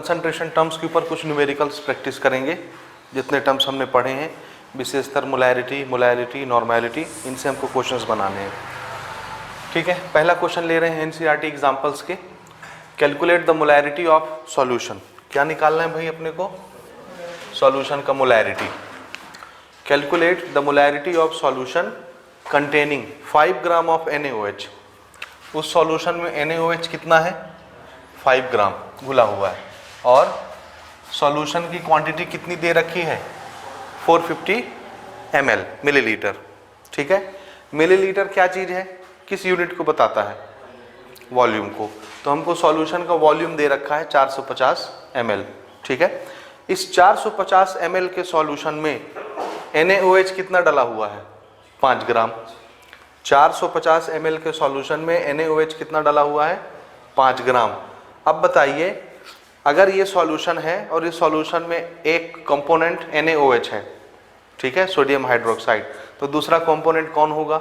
Concentration terms के ऊपर कुछ न्यूमेरिकल्स प्रैक्टिस करेंगे। जितने टर्म्स हमने पढ़े हैं, विशेषतर मोलैरिटी, मोलैरिटी, नॉर्मैलिटी, इनसे हमको क्वेश्चंस बनाने हैं। ठीक है, पहला क्वेश्चन ले रहे हैं एनसीईआरटी एग्जांपल्स के। Calculate the molarity of solution. क्या निकालना है भाई अपने को? सॉल्यूशन का molarity. Calculate the molarity of solution containing 5 gram of NaOH। उस सॉल्यूशन में NaOH कितना है? 5 ग्राम घुला हुआ है। और सॉल्यूशन की क्वांटिटी कितनी दे रखी है? 450 ml, मिलीलीटर। ठीक है, मिलीलीटर क्या चीज़ है? किस यूनिट को बताता है? वॉल्यूम को। तो हमको सॉल्यूशन का वॉल्यूम दे रखा है 450 ml। ठीक है, इस 450 ml के सॉल्यूशन में NaOH कितना डला हुआ है? 5 ग्राम। 450 ml के सॉल्यूशन में NaOH कितना डला हुआ है? 5 ग्राम। अब बताइए, अगर ये सॉल्यूशन है और इस सॉल्यूशन में एक कंपोनेंट NaOH है, ठीक है, सोडियम हाइड्रोक्साइड, तो दूसरा कंपोनेंट कौन होगा?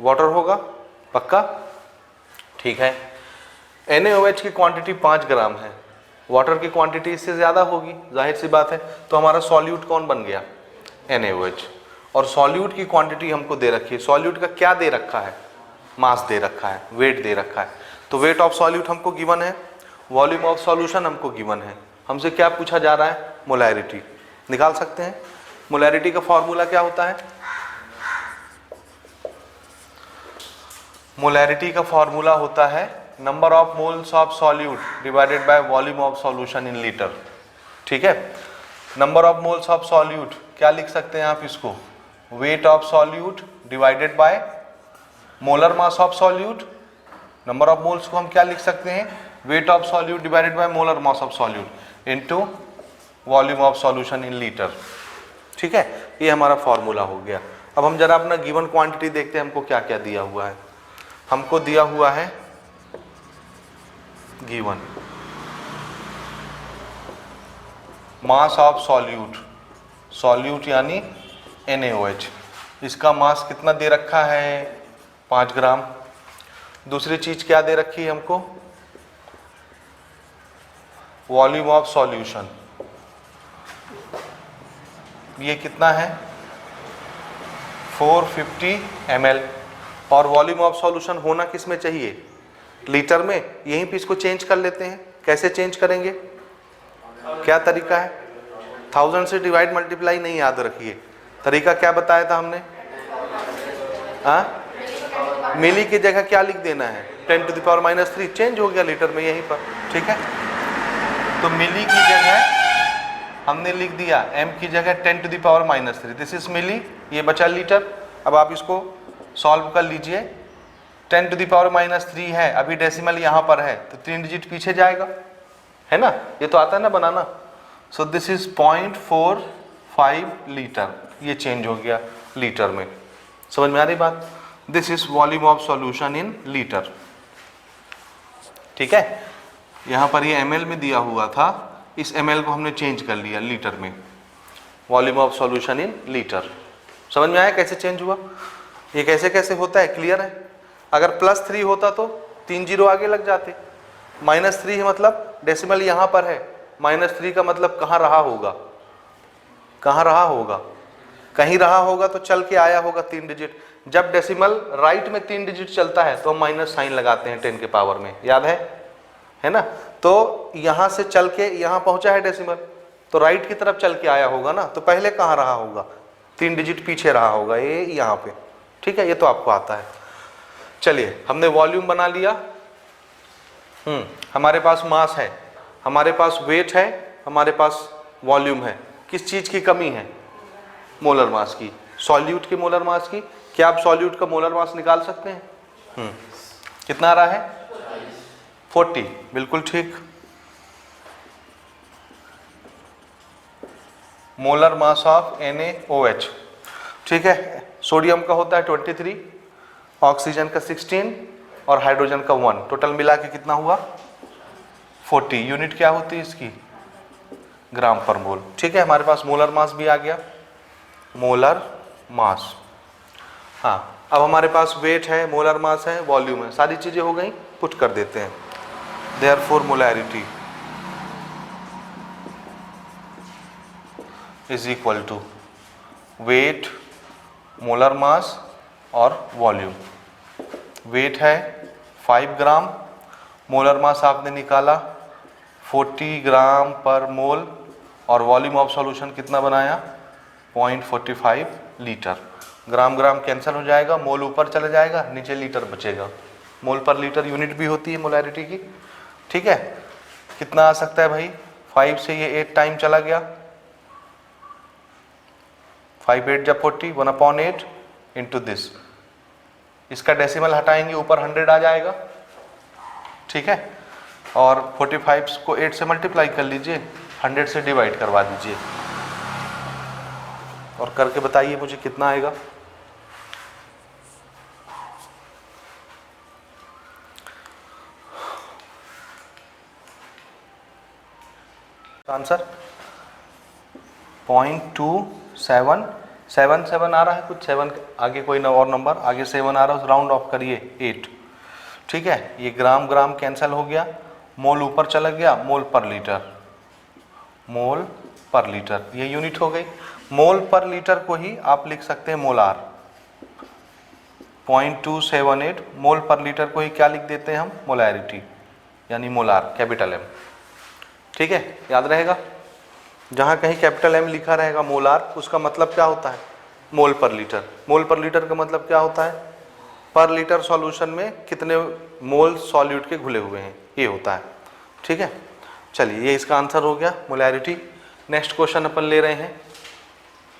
वाटर होगा, पक्का? ठीक है, NaOH की क्वांटिटी 5 ग्राम है, वाटर की क्वांटिटी इससे ज़्यादा होगी, जाहिर सी बात है। तो हमारा सॉल्यूट कौन बन गया? NaOH। और सॉल्यूट की क्वांटिटी हमको दे रखी है। सॉल्यूट का क्या दे रखा है? मास दे रखा है, वेट दे रखा है। तो वेट ऑफ सॉल्यूट हमको गिवन है, वॉल्यूम ऑफ सॉल्यूशन हमको गिवन है। हमसे क्या पूछा जा रहा है? मोलैरिटी। निकाल सकते हैं। मोलैरिटी का फॉर्मूला क्या होता है? मोलैरिटी का फॉर्मूला होता है number of moles of solute divided by volume of solution in litre. ठीक है, number of moles of solute क्या लिख सकते हैं आप इसको? Wait of solute divided by molar mass of solute. Number of moles को हम क्या लिख सकते हैं? Wait of solute divided by molar mass of solute into volume of solution in litre. ठीक है, ये हमारा फॉर्मूला हो गया। अब हम जरा अपना गिवन क्वांटिटी देखते हैं, हमको क्या क्या दिया हुआ है। हमको दिया हुआ है given mass of solute, solute यानी NaOH, इसका मास कितना दे रखा है? 5 ग्राम। दूसरी चीज क्या दे रखी है हमको? वॉल्यूम ऑफ सॉल्यूशन, ये कितना है? 450 ml। और वॉल्यूम ऑफ सॉल्यूशन होना किस में चाहिए? लीटर में। यहीं पे इसको चेंज कर लेते हैं। कैसे चेंज करेंगे? क्या तरीका है? 1000 से डिवाइड मल्टीप्लाई नहीं याद रखिए। तरीका क्या बताया था हमने? मिली की जगह क्या लिख देना है? 10⁻³ चेंज हो गया लीटर में यहीं पर। ठीक है, तो मिली की जगह हमने लिख दिया m की जगह 10⁻³ दिस इज मिली, ये बचा लीटर। अब आप इसको सॉल्व कर लीजिए। 10⁻³ है, अभी डेसिमल यहाँ पर है तो 3 डिजिट पीछे जाएगा, है ना? ये तो आता है ना बनाना। सो दिस इज 0.45 लीटर, ये चेंज हो गया लीटर में। समझ में आ रही बात? This is volume of solution in litre. ठीक है, यहाँ पर ये ml में दिया हुआ था, इस ml को हमने चेंज कर लिया लीटर में। Volume of solution in litre. समझ में आया कैसे चेंज हुआ? ये कैसे कैसे होता है, क्लियर है? अगर +3 होता तो 3 जीरो आगे लग जाते। -3 है मतलब डेसिमल यहाँ पर है, -3 का मतलब कहाँ रहा होगा? कहाँ रहा होगा? कहीं रहा होगा तो चल के आया होगा 3 डिजिट। जब डेसिमल राइट में 3 डिजिट चलता है तो हम माइनस साइन लगाते हैं 10 के पावर में, याद है ना? तो यहाँ से चल के यहाँ पहुँचा है डेसिमल, तो राइट की तरफ चल के आया होगा ना, तो पहले कहाँ रहा होगा? 3 डिजिट पीछे रहा होगा, ये यहाँ पे। ठीक है, ये तो आपको आता है। चलिए, हमने वॉल्यूम बना लिया। हमारे पास मास है, हमारे पास वेट है, हमारे पास वॉल्यूम है। किस चीज़ की कमी है? मोलर मास की, सॉल्यूट की मोलर मास की। क्या आप सॉल्यूट का मोलर मास निकाल सकते हैं? कितना आ रहा है? 40, बिल्कुल ठीक। Molar mass of NaOH। ठीक है, सोडियम का होता है 23, ऑक्सीजन का 16 और हाइड्रोजन का 1, टोटल मिला के कितना हुआ? 40। यूनिट क्या होती है इसकी? ग्राम पर मोल। ठीक है, हमारे पास मोलर मास भी आ गया, मोलर मास। हाँ, अब हमारे पास वेट है, मोलर मास है, वॉल्यूम है, सारी चीज़ें हो गई। पुट कर देते हैं। Therefore molarity is equal to weight, molar mass और वॉल्यूम। वेट है 5 ग्राम, मोलर मास आपने निकाला 40 ग्राम पर मोल, और वॉल्यूम ऑफ सॉल्यूशन कितना बनाया 0.45 लीटर। ग्राम ग्राम कैंसिल हो जाएगा, मोल ऊपर चला जाएगा, नीचे लीटर बचेगा। मोल पर लीटर यूनिट भी होती है मोलैरिटी की, ठीक है। कितना आ सकता है भाई, 5 से ये 8 टाइम चला गया, 5 8 जब 40, 1/8 इंटू दिस। इसका डेसिमल हटाएंगे, ऊपर 100 आ जाएगा, ठीक है। और 45 को 8 से मल्टीप्लाई कर लीजिए, 100 से डिवाइड करवा दीजिए, और करके बताइए मुझे कितना आएगा। आंसर 0.277 आ रहा है, कुछ 7 आगे कोई और नंबर आगे 7 आ रहा है, राउंड ऑफ करिए 8, ठीक है। ये ग्राम ग्राम कैंसिल हो गया, मोल ऊपर चला गया, मोल पर लीटर, मोल पर लीटर, ये यूनिट हो गई। मोल पर लीटर को ही आप लिख सकते हैं मोलार, 0.278 मोल पर लीटर को ही क्या लिख देते हैं हम, मोलैरिटी, यानी मोलार, कैपिटल एम, ठीक है। याद रहेगा, जहाँ कहीं कैपिटल एम लिखा रहेगा मोलार, उसका मतलब क्या होता है, मोल पर लीटर। मोल पर लीटर का मतलब क्या होता है, पर लीटर सॉल्यूशन में कितने मोल सॉल्यूट के घुले हुए हैं, ये होता है, ठीक है। चलिए, ये इसका आंसर हो गया मोलैरिटी। नेक्स्ट क्वेश्चन अपन ले रहे हैं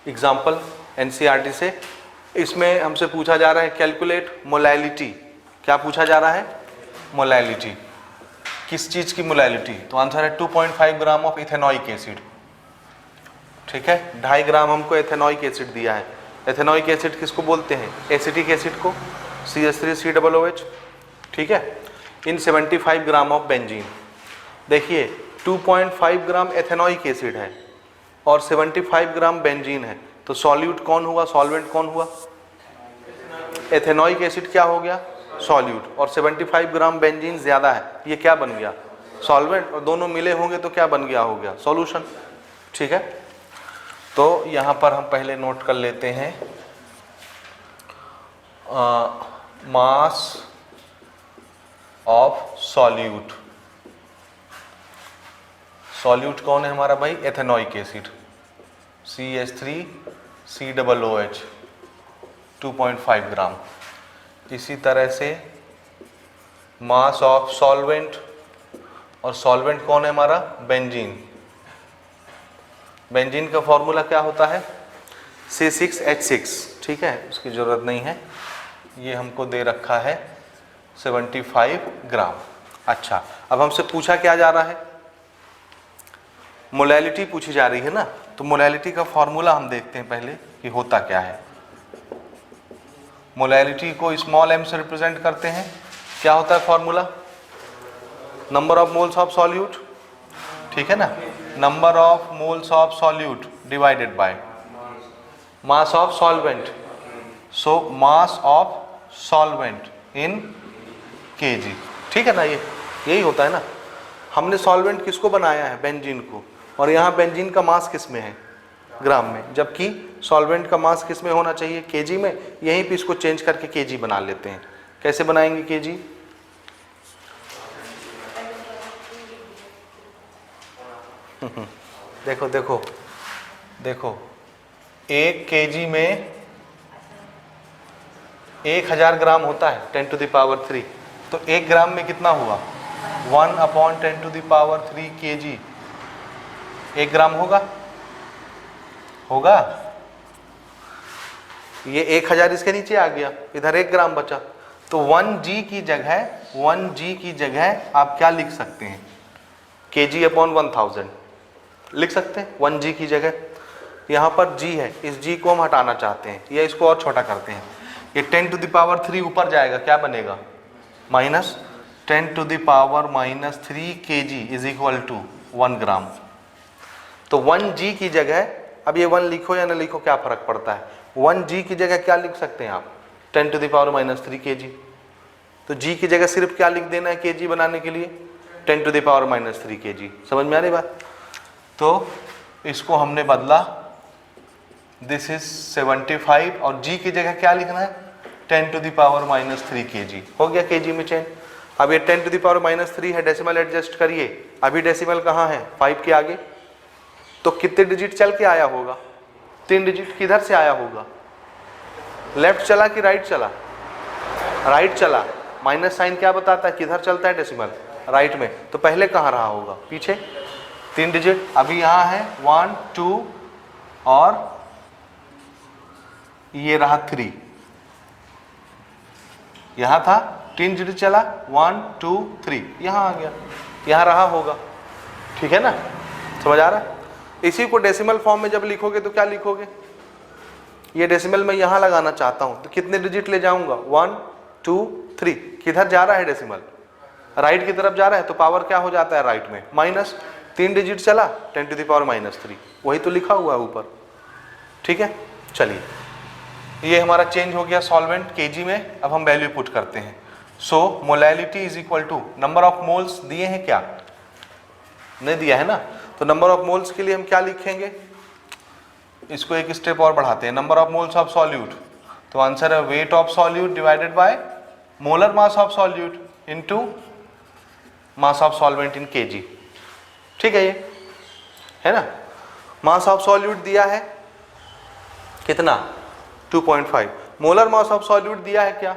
एग्जाम्पल एनसीईआरटी से। इसमें हमसे पूछा जा रहा है कैलकुलेट मोलैलिटी। क्या पूछा जा रहा है, मोलैलिटी, किस चीज़ की मोलैलिटी। तो आंसर है 2.5 ग्राम ऑफ इथेनॉइक एसिड, ठीक है। 2.5 ग्राम हमको एथेनॉइक एसिड दिया है। एथेनॉइक एसिड किसको बोलते हैं, एसिटिक एसिड को, CH3COOH, ठीक है। इन 75 ग्राम ऑफ बेंजीन। देखिए 2.5 ग्राम एथेनॉइक एसिड है और 75 ग्राम बेंजीन है, तो सॉल्यूट कौन हुआ, सॉल्वेंट कौन हुआ, एथेनॉइक एसिड क्या हो गया, सॉल्यूट, और 75 ग्राम बेंजीन ज़्यादा है, ये क्या बन गया, सॉल्वेंट, और दोनों मिले होंगे तो क्या बन गया, हो गया सॉल्यूशन, ठीक है। तो यहाँ पर हम पहले नोट कर लेते हैं मास ऑफ सॉल्यूट। सॉल्यूट कौन है हमारा भाई, एथेनॉइक एसिड, CH3COOH 2.5 ग्राम। इसी तरह से मास ऑफ सॉल्वेंट, और सॉल्वेंट कौन है हमारा, बेंजीन। बेंजीन का फॉर्मूला क्या होता है, C6H6, ठीक है, उसकी ज़रूरत नहीं है, ये हमको दे रखा है 75 ग्राम। अच्छा, अब हमसे पूछा क्या जा रहा है, मोलैलिटी पूछी जा रही है ना, तो मोलैलिटी का फॉर्मूला हम देखते हैं पहले कि होता क्या है। मोलैलिटी को स्मॉल m से रिप्रेजेंट करते हैं, क्या होता है formula, number of moles of solute, ठीक है ना, number of moles of solute divided by mass of solvent, so mass of solvent in kg, ठीक है ना, ये यही होता है ना। हमने सॉल्वेंट किसको बनाया है, बेंजीन को, और यहाँ बेंजीन का मास किस में है, ग्राम में, जबकि सॉल्वेंट का मास किस में होना चाहिए, kg में। यहीं पे इसको चेंज करके kg बना लेते हैं। कैसे बनाएंगे kg, देखो देखो देखो, 1 kg में 1000 ग्राम होता है 10⁻3, तो 1 ग्राम में कितना हुआ, 1/10⁻3 kg, 1 ग्राम होगा, होगा, ये 1000 इसके नीचे आ गया, इधर 1 ग्राम बचा, तो 1g की जगह आप क्या लिख सकते हैं, kg/1000 लिख सकते हैं 1g की जगह। यहाँ पर g है, इस g को हम हटाना चाहते हैं, या इसको और छोटा करते हैं, ये 10⁻3 ऊपर जाएगा, क्या बनेगा, -10⁻³ kg इज इक्वल टू 1 ग्राम। तो 1g की जगह, अब ये 1 लिखो या ना लिखो क्या फर्क पड़ता है, 1g की जगह क्या लिख सकते हैं आप, 10⁻³ kg। तो g की जगह सिर्फ क्या लिख देना है kg बनाने के लिए, 10⁻³ kg। समझ में आ रही बात। तो इसको हमने बदला दिस इज 75 और g की जगह क्या लिखना है 10 to the power -3 kg। हो गया kg में चेंज। अब ये 10 to the power -3 है, डेसिमल एडजस्ट करिए। अभी डेसिमल कहाँ है 5 के आगे, तो कितने डिजिट चल के आया होगा 3 डिजिट। किधर से आया होगा, लेफ्ट चला कि राइट चला, राइट चला। माइनस साइन क्या बताता है किधर चलता है डेसिमल, राइट में। तो पहले कहाँ रहा होगा पीछे 3 डिजिट। अभी यहाँ है 1 2 और ये रहा 3, यहाँ था 3 डिजिट चला 1 2 3, यहाँ आ गया, यहाँ रहा होगा। ठीक है ना, समझ आ रहा है। इसी को डेसिमल फॉर्म में जब लिखोगे तो क्या लिखोगे, ये डेसिमल मैं यहाँ लगाना चाहता हूँ तो कितने डिजिट ले जाऊंगा 1 2 3। किधर जा रहा है डेसिमल, राइट की तरफ जा रहा है, तो पावर क्या हो जाता है राइट में माइनस। 3 डिजिट चला 10 to the power -3, वही तो लिखा हुआ है ऊपर। ठीक है, चलिए ये हमारा चेंज हो गया सॉल्वेंट केजी में। अब हम वैल्यू पुट करते हैं। So molality is equal to number of moles दिए हैं क्या, नहीं दिया है ना, तो नंबर ऑफ मोल्स के लिए हम क्या लिखेंगे, इसको एक स्टेप और बढ़ाते हैं। Number of moles of solute, तो आंसर है wait of solute divided by molar mass of solute into mass of solvent in KG. ठीक है, ये है ना। मास ऑफ सॉल्यूट दिया है कितना 2.5। मोलर मास ऑफ सॉल्यूट दिया है क्या,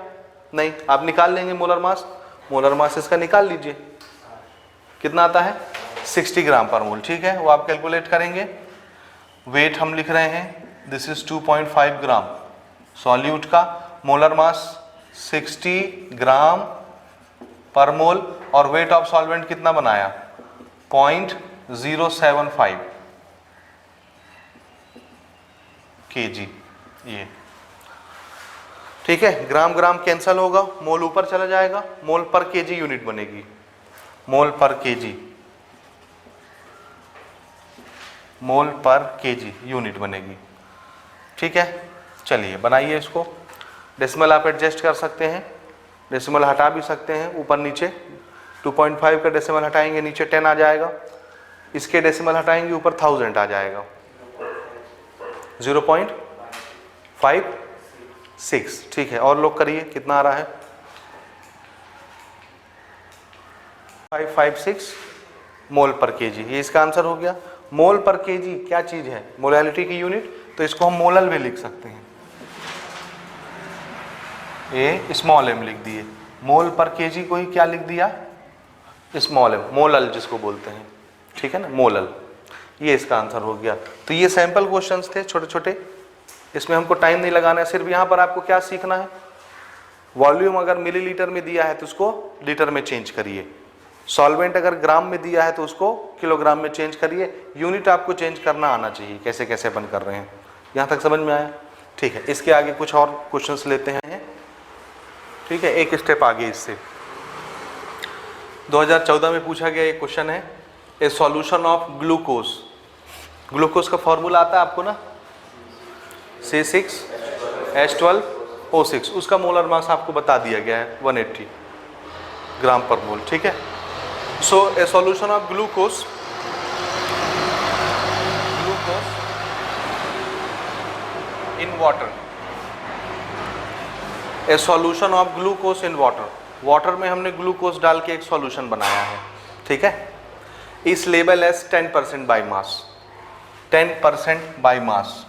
नहीं। आप निकाल लेंगे मोलर मास, मोलर मास इसका निकाल लीजिए कितना आता है 60 ग्राम पर मोल। ठीक है, वो आप कैलकुलेट करेंगे। वेट हम लिख रहे हैं दिस इज 2.5 ग्राम सॉल्यूट का, मोलर मास 60 ग्राम पर मोल, और वेट ऑफ सॉल्वेंट कितना बनाया 0.075 kg। ये ठीक है, ग्राम ग्राम कैंसल होगा, मोल ऊपर चला जाएगा, मोल पर केजी यूनिट बनेगी, मोल पर केजी, मोल पर केजी यूनिट बनेगी। ठीक है, चलिए बनाइए इसको। डेसिमल आप एडजस्ट कर सकते हैं, डेसिमल हटा भी सकते हैं ऊपर नीचे। 2.5 का डेसिमल हटाएंगे नीचे 10 आ जाएगा, इसके डेसिमल हटाएंगे ऊपर 1000 आ जाएगा। 0.56। ठीक है, और लोग करिए कितना आ रहा है 556 मोल पर केजी। ये इसका आंसर हो गया। मोल पर केजी क्या चीज है, मोलैलिटी की यूनिट, तो इसको हम मोलल में लिख सकते हैं। ए स्मॉल एम लिख दिए, मोल पर केजी को ही क्या लिख दिया स्मॉल एम, मोलल जिसको बोलते हैं। ठीक है ना, मोलल। ये इसका आंसर हो गया। तो ये सैंपल क्वेश्चंस थे छोटे छोटे, इसमें हमको टाइम नहीं लगाना है। सिर्फ यहाँ पर आपको क्या सीखना है, वॉल्यूम अगर मिलीलीटर में दिया है तो उसको लीटर में चेंज करिए, सॉल्वेंट अगर ग्राम में दिया है तो उसको किलोग्राम में चेंज करिए। यूनिट आपको चेंज करना आना चाहिए, कैसे कैसे अपन कर रहे हैं। यहाँ तक समझ में आया। ठीक है, इसके आगे कुछ और क्वेश्चंस लेते हैं। ठीक है, एक स्टेप आगे इससे 2014 में पूछा गया एक क्वेश्चन है, ए सॉल्यूशन ऑफ ग्लूकोज। ग्लूकोज का फॉर्मूला आता है आपको ना, C6H12O6, उसका मोलर मास आपको बता दिया गया है 180 ग्राम पर मोल। ठीक है, so a solution of glucose in water, a solution of glucose in water. Water में हमने ग्लूकोज डाल के एक सॉल्यूशन बनाया है। ठीक है, इस label as 10% by mass, 10% by mass.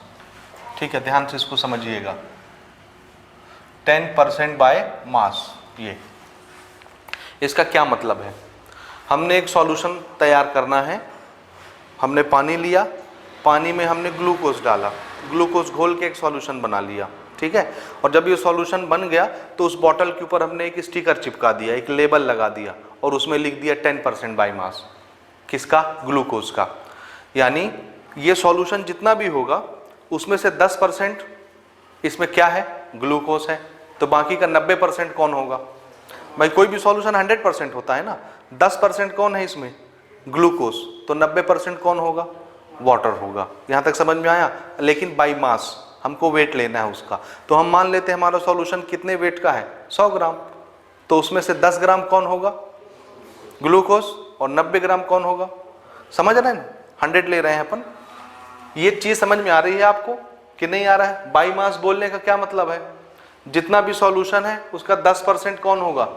ठीक है, ध्यान से इसको समझिएगा, 10% बाय मास। ये इसका क्या मतलब है, हमने एक सॉल्यूशन तैयार करना है, हमने पानी लिया, पानी में हमने ग्लूकोज डाला, ग्लूकोज घोल के एक सॉल्यूशन बना लिया। ठीक है, और जब ये सॉल्यूशन बन गया तो उस बॉटल के ऊपर हमने एक स्टिकर चिपका दिया, एक लेबल लगा दिया, और उसमें लिख दिया 10% बाई मास। किसका, ग्लूकोज का। यानी ये सॉल्यूशन जितना भी होगा उसमें से 10% इसमें क्या है, ग्लूकोज है, तो बाकी का 90% कौन होगा। भाई कोई भी सॉल्यूशन 100% होता है ना, 10% कौन है इसमें, ग्लूकोज, तो 90% कौन होगा, वाटर होगा। यहाँ तक समझ में आया। लेकिन बाई मास हमको वेट लेना है उसका, तो हम मान लेते हैं हमारा सॉल्यूशन कितने वेट का है 100 ग्राम, तो उसमें से 10 ग्राम कौन होगा, ग्लूकोज, और 90 ग्राम कौन होगा। समझ रहे हैं, 100 ले रहे हैं अपन। ये चीज समझ में आ रही है आपको। कि नहीं आ रहा है? बाई मास बोलने का क्या मतलब है? जितना भी सॉल्यूशन है उसका 10% कौन होगा?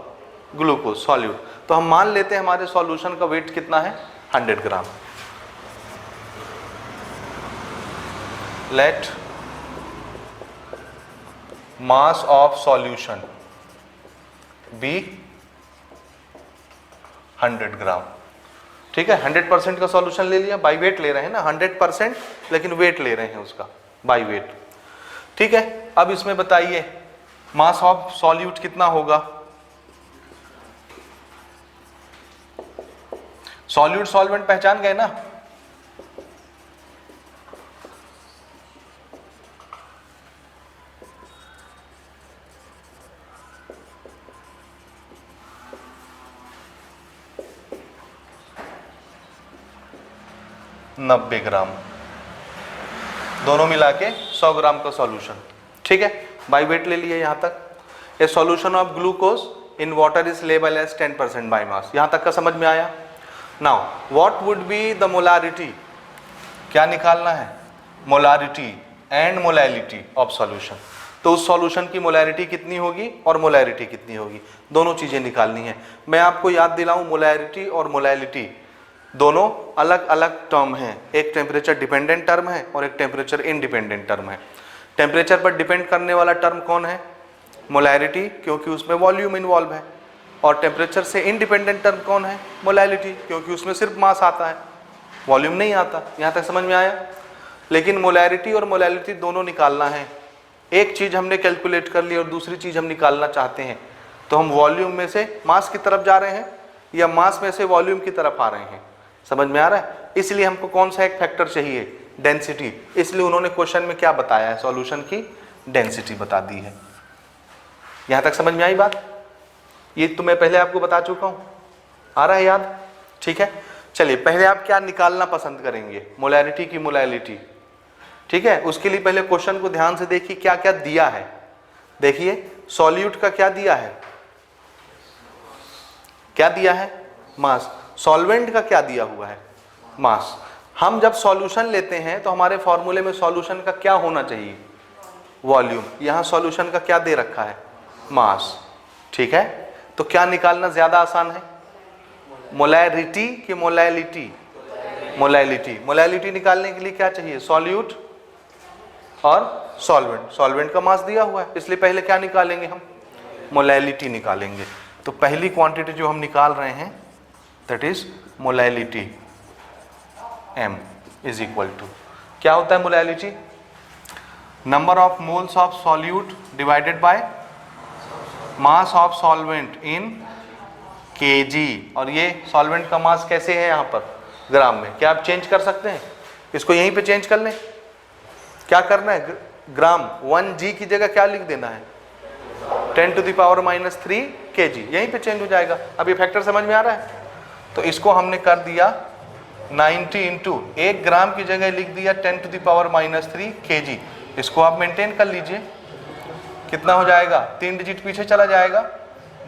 Glucose, solute. तो हम मान लेते हैं हमारे सॉल्यूशन का वेट कितना है? 100 gram. Let mass of solution be 100 gram. ठीक है, 100% का सॉल्यूशन ले लिया, बाई वेट ले रहे हैं ना, 100% लेकिन वेट ले रहे हैं उसका, बाई वेट। ठीक है, अब इसमें बताइए मास ऑफ सॉल्यूट कितना होगा? सॉल्यूट सॉल्वेंट पहचान गए ना? नब्बे ग्राम, दोनों मिला के 100 ग्राम का सॉल्यूशन। ठीक है, बाई वेट ले लिए यहां तक। A solution of glucose in water is label as 10% by mass. यहां तक का समझ में आया? Now what would be the molarity? क्या निकालना है? Molarity and molality of solution. तो उस सॉल्यूशन की मोलैरिटी कितनी होगी और मोलैरिटी कितनी होगी, दोनों चीजें निकालनी है। मैं आपको याद दिलाऊं, मोलैरिटी और मोलैलिटी दोनों अलग अलग टर्म हैं। एक टेम्परेचर डिपेंडेंट टर्म है और एक टेम्परेचर इंडिपेंडेंट टर्म है। टेम्परेचर पर डिपेंड करने वाला टर्म कौन है? मोलैरिटी, क्योंकि उसमें वॉल्यूम इन्वॉल्व है। और टेम्परेचर से इंडिपेंडेंट टर्म कौन है? मोलैलिटी, क्योंकि उसमें सिर्फ मास आता है, वॉल्यूम नहीं आता। यहाँ तक समझ में आया? लेकिन मोलैरिटी और मोलैलिटी दोनों निकालना है। एक चीज़ हमने कैलकुलेट कर ली और दूसरी चीज़ हम निकालना चाहते हैं, तो हम वॉल्यूम में से मास की तरफ जा रहे हैं या मास में से वॉल्यूम की तरफ आ रहे हैं? समझ में आ रहा है? इसलिए हमको कौन सा एक फैक्टर चाहिए? डेंसिटी। इसलिए उन्होंने क्वेश्चन में क्या बताया है? सॉल्यूशन की डेंसिटी बता दी है। यहां तक समझ में आई बात? ये तो मैं पहले आपको बता चुका हूं, आ रहा है याद? ठीक है, चलिए पहले आप क्या निकालना पसंद करेंगे? मोलैरिटी की मोलैलिटी। ठीक है, उसके लिए पहले क्वेश्चन को ध्यान से देखिए क्या क्या दिया है। देखिए सॉल्यूट का क्या दिया है? क्या दिया है? मास। सॉल्वेंट का क्या दिया हुआ है? मास। हम जब सॉल्यूशन लेते हैं तो हमारे फॉर्मूले में सॉल्यूशन का क्या होना चाहिए? वॉल्यूम। यहां सॉल्यूशन का क्या दे रखा है? मास। ठीक है, तो क्या निकालना ज्यादा आसान है? मोलैरिटी की मोलैलिटी? मोलैलिटी। मोलैलिटी निकालने के लिए क्या चाहिए? सॉल्यूट और सॉल्वेंट। सॉल्वेंट का मास दिया हुआ है, इसलिए पहले क्या निकालेंगे हम? मोलैलिटी निकालेंगे। तो पहली क्वांटिटी जो हम निकाल रहे हैं that is molality. m is equal to, क्या होता है molality? Number of moles of solute divided by mass of solvent in kg। और ये सॉल्वेंट का मास कैसे है यहाँ पर? ग्राम में। क्या आप चेंज कर सकते हैं? इसको यहीं पे चेंज कर लें। क्या करना है? ग्राम 1g की जगह क्या लिख देना है? 10⁻³ kg। यहीं पे चेंज हो जाएगा। अब ये फैक्टर समझ में आ रहा है? तो इसको हमने कर दिया 90 इंटू 1 ग्राम की जगह लिख दिया 10⁻³ kg। इसको आप मेंटेन कर लीजिए। कितना हो जाएगा? 3 डिजिट पीछे चला जाएगा।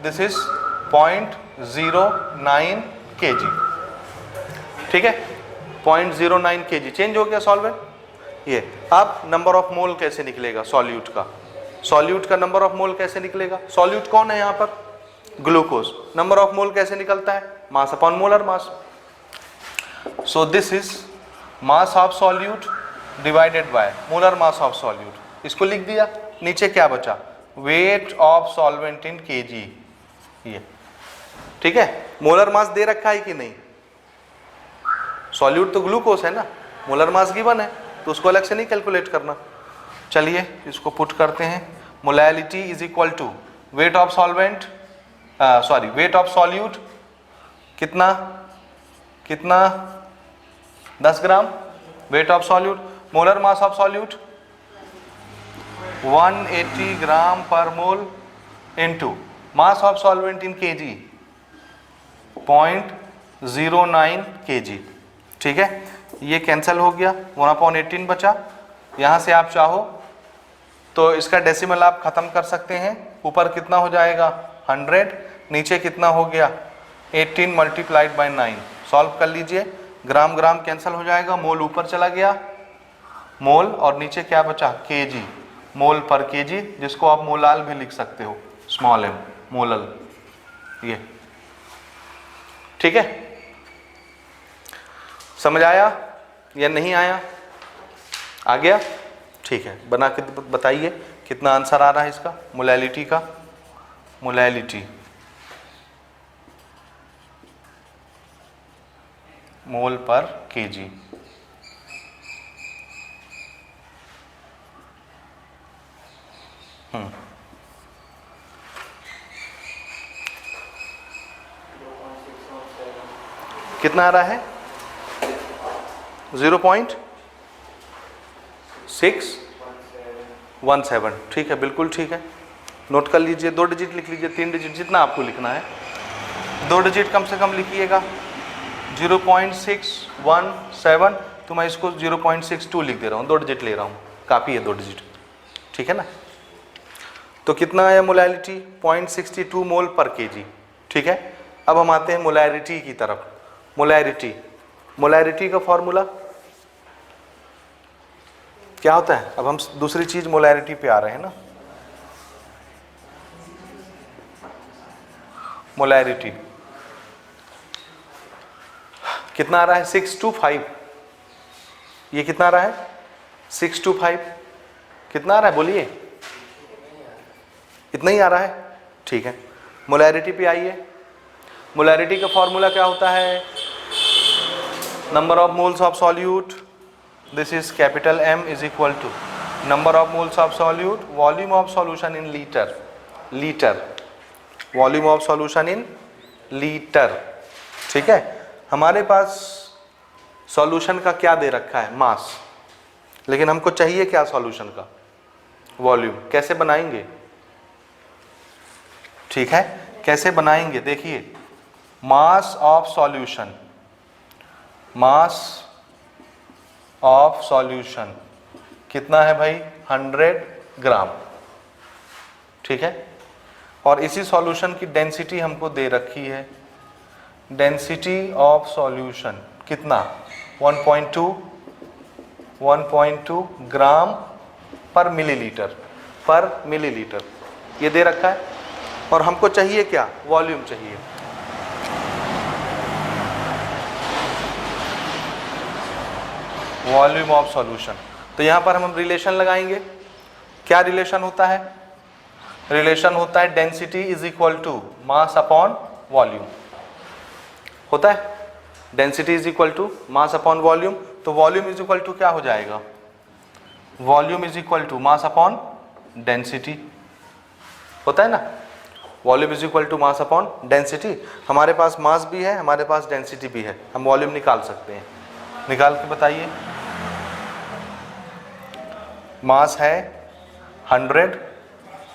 This is 0.09 kg। ठीक है, 0.09 kg चेंज हो गया सॉल्वेंट। ये अब नंबर ऑफ मोल कैसे निकलेगा सॉल्यूट का? सॉल्यूट का नंबर ऑफ मोल कैसे निकलेगा? सॉल्यूट कौन है यहाँ पर? ग्लूकोज। नंबर ऑफ मोल कैसे निकलता है? मास upon molar mass. So this is mass of solute divided by molar mass of solute. इसको लिख दिया। नीचे क्या बचा? Wait of solvent in kg। ये ठीक है, मोलर मास दे रखा है कि नहीं? सॉल्यूट तो ग्लूकोज है ना, मोलर मास गिवन है, तो उसको अलग से नहीं कैलकुलेट करना। चलिए इसको पुट करते हैं। Molality is equal to weight of solvent, sorry weight of solute कितना? कितना? 10 gram. Weight of solute. Molar mass of solute 180 gram per mole into mass of solvent in kg 0.09 kg। ठीक है, ये कैंसिल हो गया, 1/18 बचा। यहाँ से आप चाहो तो इसका डेसिमल आप खत्म कर सकते हैं। ऊपर कितना हो जाएगा? 100। नीचे कितना हो गया? 18 × 9। सॉल्व कर लीजिए। ग्राम ग्राम कैंसिल हो जाएगा, मोल ऊपर चला गया मोल, और नीचे क्या बचा, केजी, मोल पर केजी, जिसको आप मोलाल भी लिख सकते हो, स्मॉल एम, मोलल, ये ठीक है। समझ आया या नहीं आया? आ गया? ठीक है, बना के बताइए कितना आंसर आ रहा है इसका, मोलैलिटी का, मोलैलिटी, मोल पर केजी। कितना आ रहा है? 0.617, ठीक है, बिल्कुल ठीक है। नोट कर लीजिए, 2 डिजिट लिख लीजिए, 3 डिजिट, जितना आपको लिखना है, 2 डिजिट कम से कम लिखिएगा। 0.617, तो मैं इसको 0.62 लिख दे रहा हूँ, 2 डिजिट ले रहा हूँ, काफ़ी है 2 डिजिट, ठीक है ना। तो कितना आया मोलैलिटी? 0.62 मोल पर केजी, ठीक है। अब हम आते हैं मोलैरिटी की तरफ। मोलैरिटी, मोलैरिटी का फॉर्मूला क्या होता है? अब हम दूसरी चीज मोलैरिटी पे आ रहे हैं ना। मोलैरिटी कितना आ रहा है? 625। ये कितना आ रहा है? 625। कितना आ रहा है बोलिए? इतना ही आ रहा है, ठीक है। मोलैरिटी पे आइए। मोलैरिटी का फॉर्मूला क्या होता है? Number of moles of solute, this is capital M is equal to number of moles of solute, volume of solution in litre, litre, volume of solution in litre, ठीक है। हमारे पास solution का क्या दे रखा है? मास, लेकिन हमको चाहिए क्या सॉल्यूशन का? वॉल्यूम। कैसे बनाएंगे? ठीक है, कैसे बनाएंगे देखिए, मास of solution, mass of solution कितना है भाई? 100 ग्राम, ठीक है। और इसी सॉल्यूशन की डेंसिटी हमको दे रखी है, डेंसिटी ऑफ सॉल्यूशन कितना? 1.2 ग्राम पर मिलीलीटर, पर मिलीलीटर, ये दे रखा है। और हमको चाहिए क्या? वॉल्यूम चाहिए। Volume of solution. तो यहां पर हम रिलेशन लगाएंगे। क्या रिलेशन होता है? रिलेशन होता है density is equal to mass upon volume, होता है density is equal to mass upon volume. तो वॉल्यूम इज इक्वल टू क्या हो जाएगा? Volume is equal to mass upon density, होता है ना। Volume is equal to mass upon density. हमारे पास मास भी है, हमारे पास डेंसिटी भी है, हम वॉल्यूम निकाल सकते हैं। निकाल के बताइए। मास है 100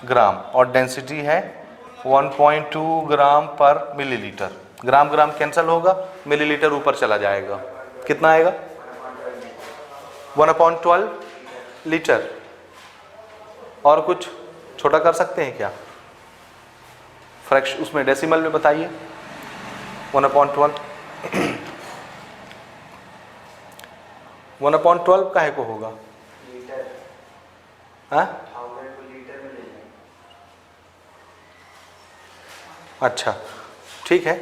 ग्राम और डेंसिटी है 1.2 ग्राम पर मिलीलीटर। ग्राम ग्राम कैंसिल होगा, मिलीलीटर ऊपर चला जाएगा। कितना आएगा? 1/12 लीटर। और कुछ छोटा कर सकते हैं क्या? फ्रैक्शन उसमें डेसिमल में बताइए। 1/12 1/12 काहे को होगा? हाँ, अच्छा ठीक है।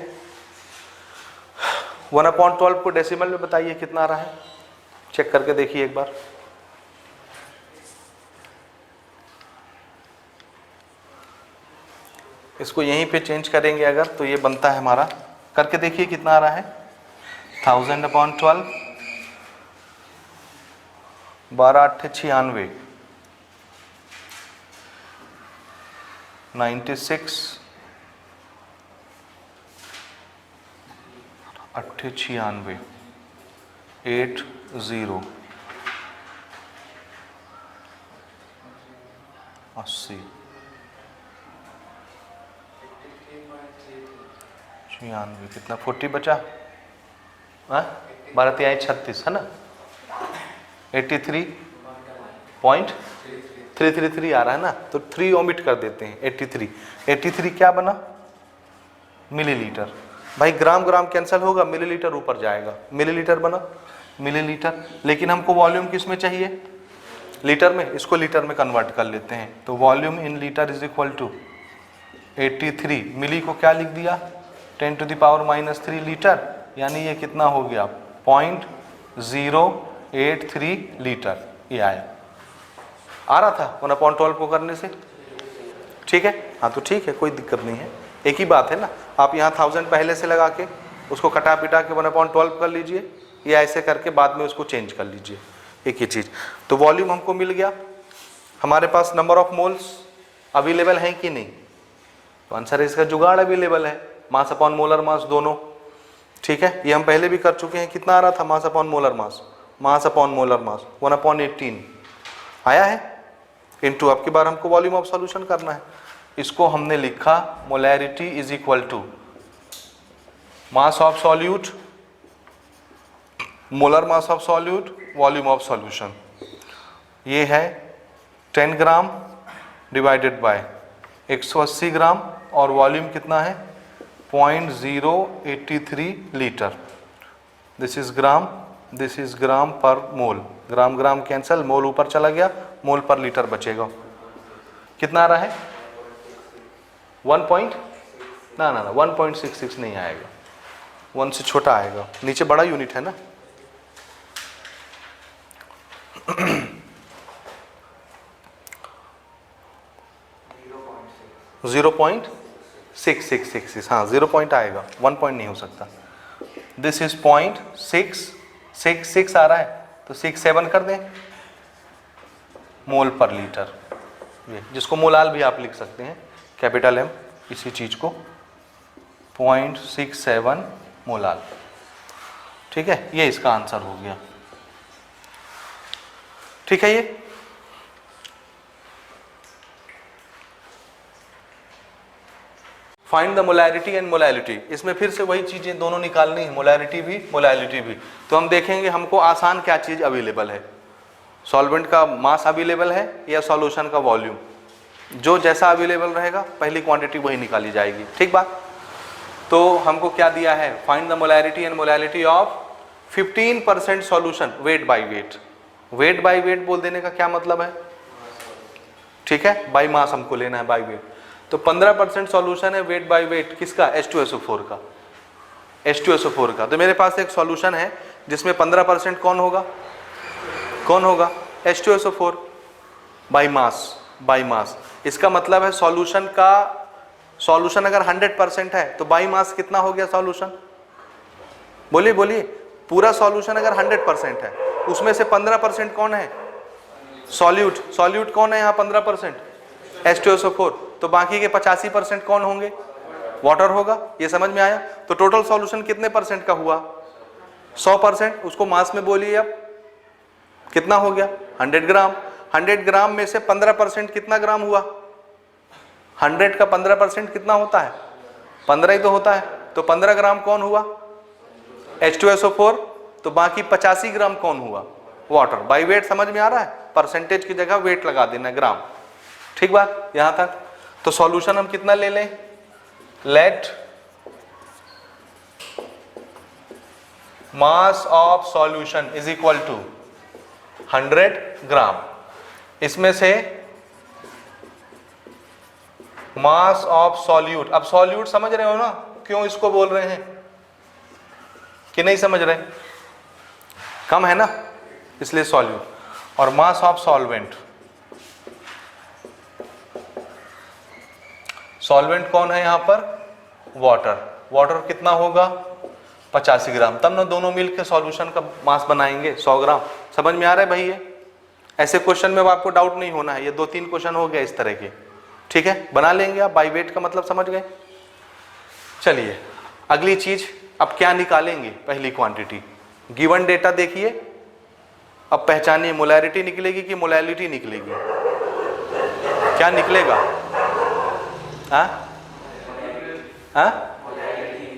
1/12 को डेसिमल में बताइए कितना आ रहा है, चेक करके देखिए एक बार। इसको यहीं पे चेंज करेंगे अगर, तो ये बनता है हमारा, करके देखिए कितना आ रहा है। 1000/12, 12×8 = 96, 96, 80, 80, 96, कितना 40 बचा? 12×3 = 36 है ना। 83.333 आ रहा है ना, तो 3 ओमिट कर देते हैं। 83 क्या बना? मिलीलीटर। भाई ग्राम ग्राम कैंसिल होगा, मिलीलीटर ऊपर जाएगा, मिलीलीटर बना। मिलीलीटर। लेकिन हमको वॉल्यूम किस में चाहिए, लीटर में, इसको लीटर में कन्वर्ट कर लेते हैं। तो volume in litre is equal to 83, milli को क्या लिख दिया 10⁻³ लीटर, यानी ये कितना हो गया 0.083 लीटर। ये आया, आ रहा था 1/12 को करने से, ठीक है। हाँ तो ठीक है, कोई दिक्कत नहीं है, एक ही बात है ना। आप यहाँ 1000 पहले से लगा के उसको कटा पिटा के 1/12 कर लीजिए, या ऐसे करके बाद में उसको चेंज कर लीजिए, एक ही चीज़। तो वॉल्यूम हमको मिल गया। हमारे पास नंबर ऑफ मोल्स अवेलेबल हैं कि नहीं, तो आंसर है इसका जुगाड़ अवेलेबल है, मास अपॉन मोलर मास दोनों, ठीक है। ये हम पहले भी कर चुके हैं, कितना आ रहा था मास अपॉन मोलर मास, मास अपॉन मोलर मास 1/18 आया है, इनटू अब की बार हमको वॉल्यूम ऑफ सॉल्यूशन करना है। इसको हमने लिखा molarity is equal to mass of solute, molar mass of solute, volume of solution. ये है 10 ग्राम डिवाइडेड बाय 180 ग्राम, और वॉल्यूम कितना है 0.083 litre. This is gram, this is gram per mole, gram gram cancel, मोल ऊपर चला गया, मोल पर लीटर बचेगा। कितना आ रहा है 1.66 नहीं आएगा, 1 से छोटा आएगा, नीचे बड़ा यूनिट है ना। जीरो पॉइंट 6666, हाँ 0 पॉइंट आएगा, 1 पॉइंट नहीं हो सकता। दिस इज 0.666 आ रहा है, तो 67 कर दें मोल पर लीटर, ये जिसको मोलाल भी आप लिख सकते हैं, कैपिटल M, इसी चीज़ को 0.67 मोलाल, ठीक है। ये इसका आंसर हो गया, ठीक है। ये find the molarity and molality, इसमें फिर से वही चीजें दोनों निकालनी है, मोलैरिटी भी मोलैलिटी भी। तो हम देखेंगे हमको आसान क्या चीज अवेलेबल है, सॉल्वेंट का मास अवेलेबल है या सॉल्यूशन का वॉल्यूम, जो जैसा अवेलेबल रहेगा पहली क्वांटिटी वही निकाली जाएगी, ठीक बात। तो हमको क्या दिया है, find the molarity and molality of 15% solution weight by weight. Weight by weight बोल देने का क्या मतलब है, ठीक है, बाय मास हमको लेना है, बाय वेट। तो 15% सॉल्यूशन है वेट बाय वेट, किसका H2SO4 का, H2SO4 का। तो मेरे पास एक सॉल्यूशन है जिसमें 15% कौन होगा, कौन होगा H2SO4 by mass, by mass. इसका मतलब है सॉल्यूशन का, सॉल्यूशन अगर 100% है तो बाय मास कितना हो गया सॉल्यूशन, बोलिए बोलिए, पूरा सॉल्यूशन अगर 100% है उसमें से 15% कौन है, सॉल्यूट, सॉल्यूट कौन है यहाँ 15% H2SO4, तो बाकी के 85% कौन होंगे, वाटर होगा। ये समझ में आया। तो टोटल सॉल्यूशन कितने परसेंट का हुआ 100%, उसको मास में बोलिए अब कितना हो गया 100 ग्राम। 100 ग्राम में से 15% कितना ग्राम हुआ, 100 का 15% कितना होता है 15 ही तो होता है, तो 15 ग्राम कौन हुआ H2SO4, तो बाकी 85 ग्राम कौन हुआ वाटर। बाय वेट समझ में आ रहा है, परसेंटेज की जगह वेट लगा देना ग्राम, ठीक बात यहां तक। तो सॉल्यूशन हम कितना ले लें, let mass of solution is equal to 100 gram, इसमें से मास ऑफ सॉल्यूट। अब सॉल्यूट समझ रहे हो ना क्यों इसको बोल रहे हैं कि नहीं समझ रहे, कम है ना इसलिए सॉल्यूट। और मास ऑफ सॉल्वेंट, सॉल्वेंट कौन है यहां पर वाटर, वाटर कितना होगा 85 ग्राम, तब ना दोनों मिलकर सॉल्यूशन का मास बनाएंगे 100 ग्राम। समझ में आ रहा है भाई, ये ऐसे क्वेश्चन में आपको डाउट नहीं होना है, ये 2-3 क्वेश्चन हो गए इस तरह के, ठीक है, बना लेंगे आप, बाय वेट का मतलब समझ गए। चलिए अगली चीज, अब क्या निकालेंगे, पहली क्वांटिटी गिवन डेटा देखिए, अब पहचानिए मोलैरिटी निकलेगी कि मोलैलिटी निकलेगी, क्या निकलेगा,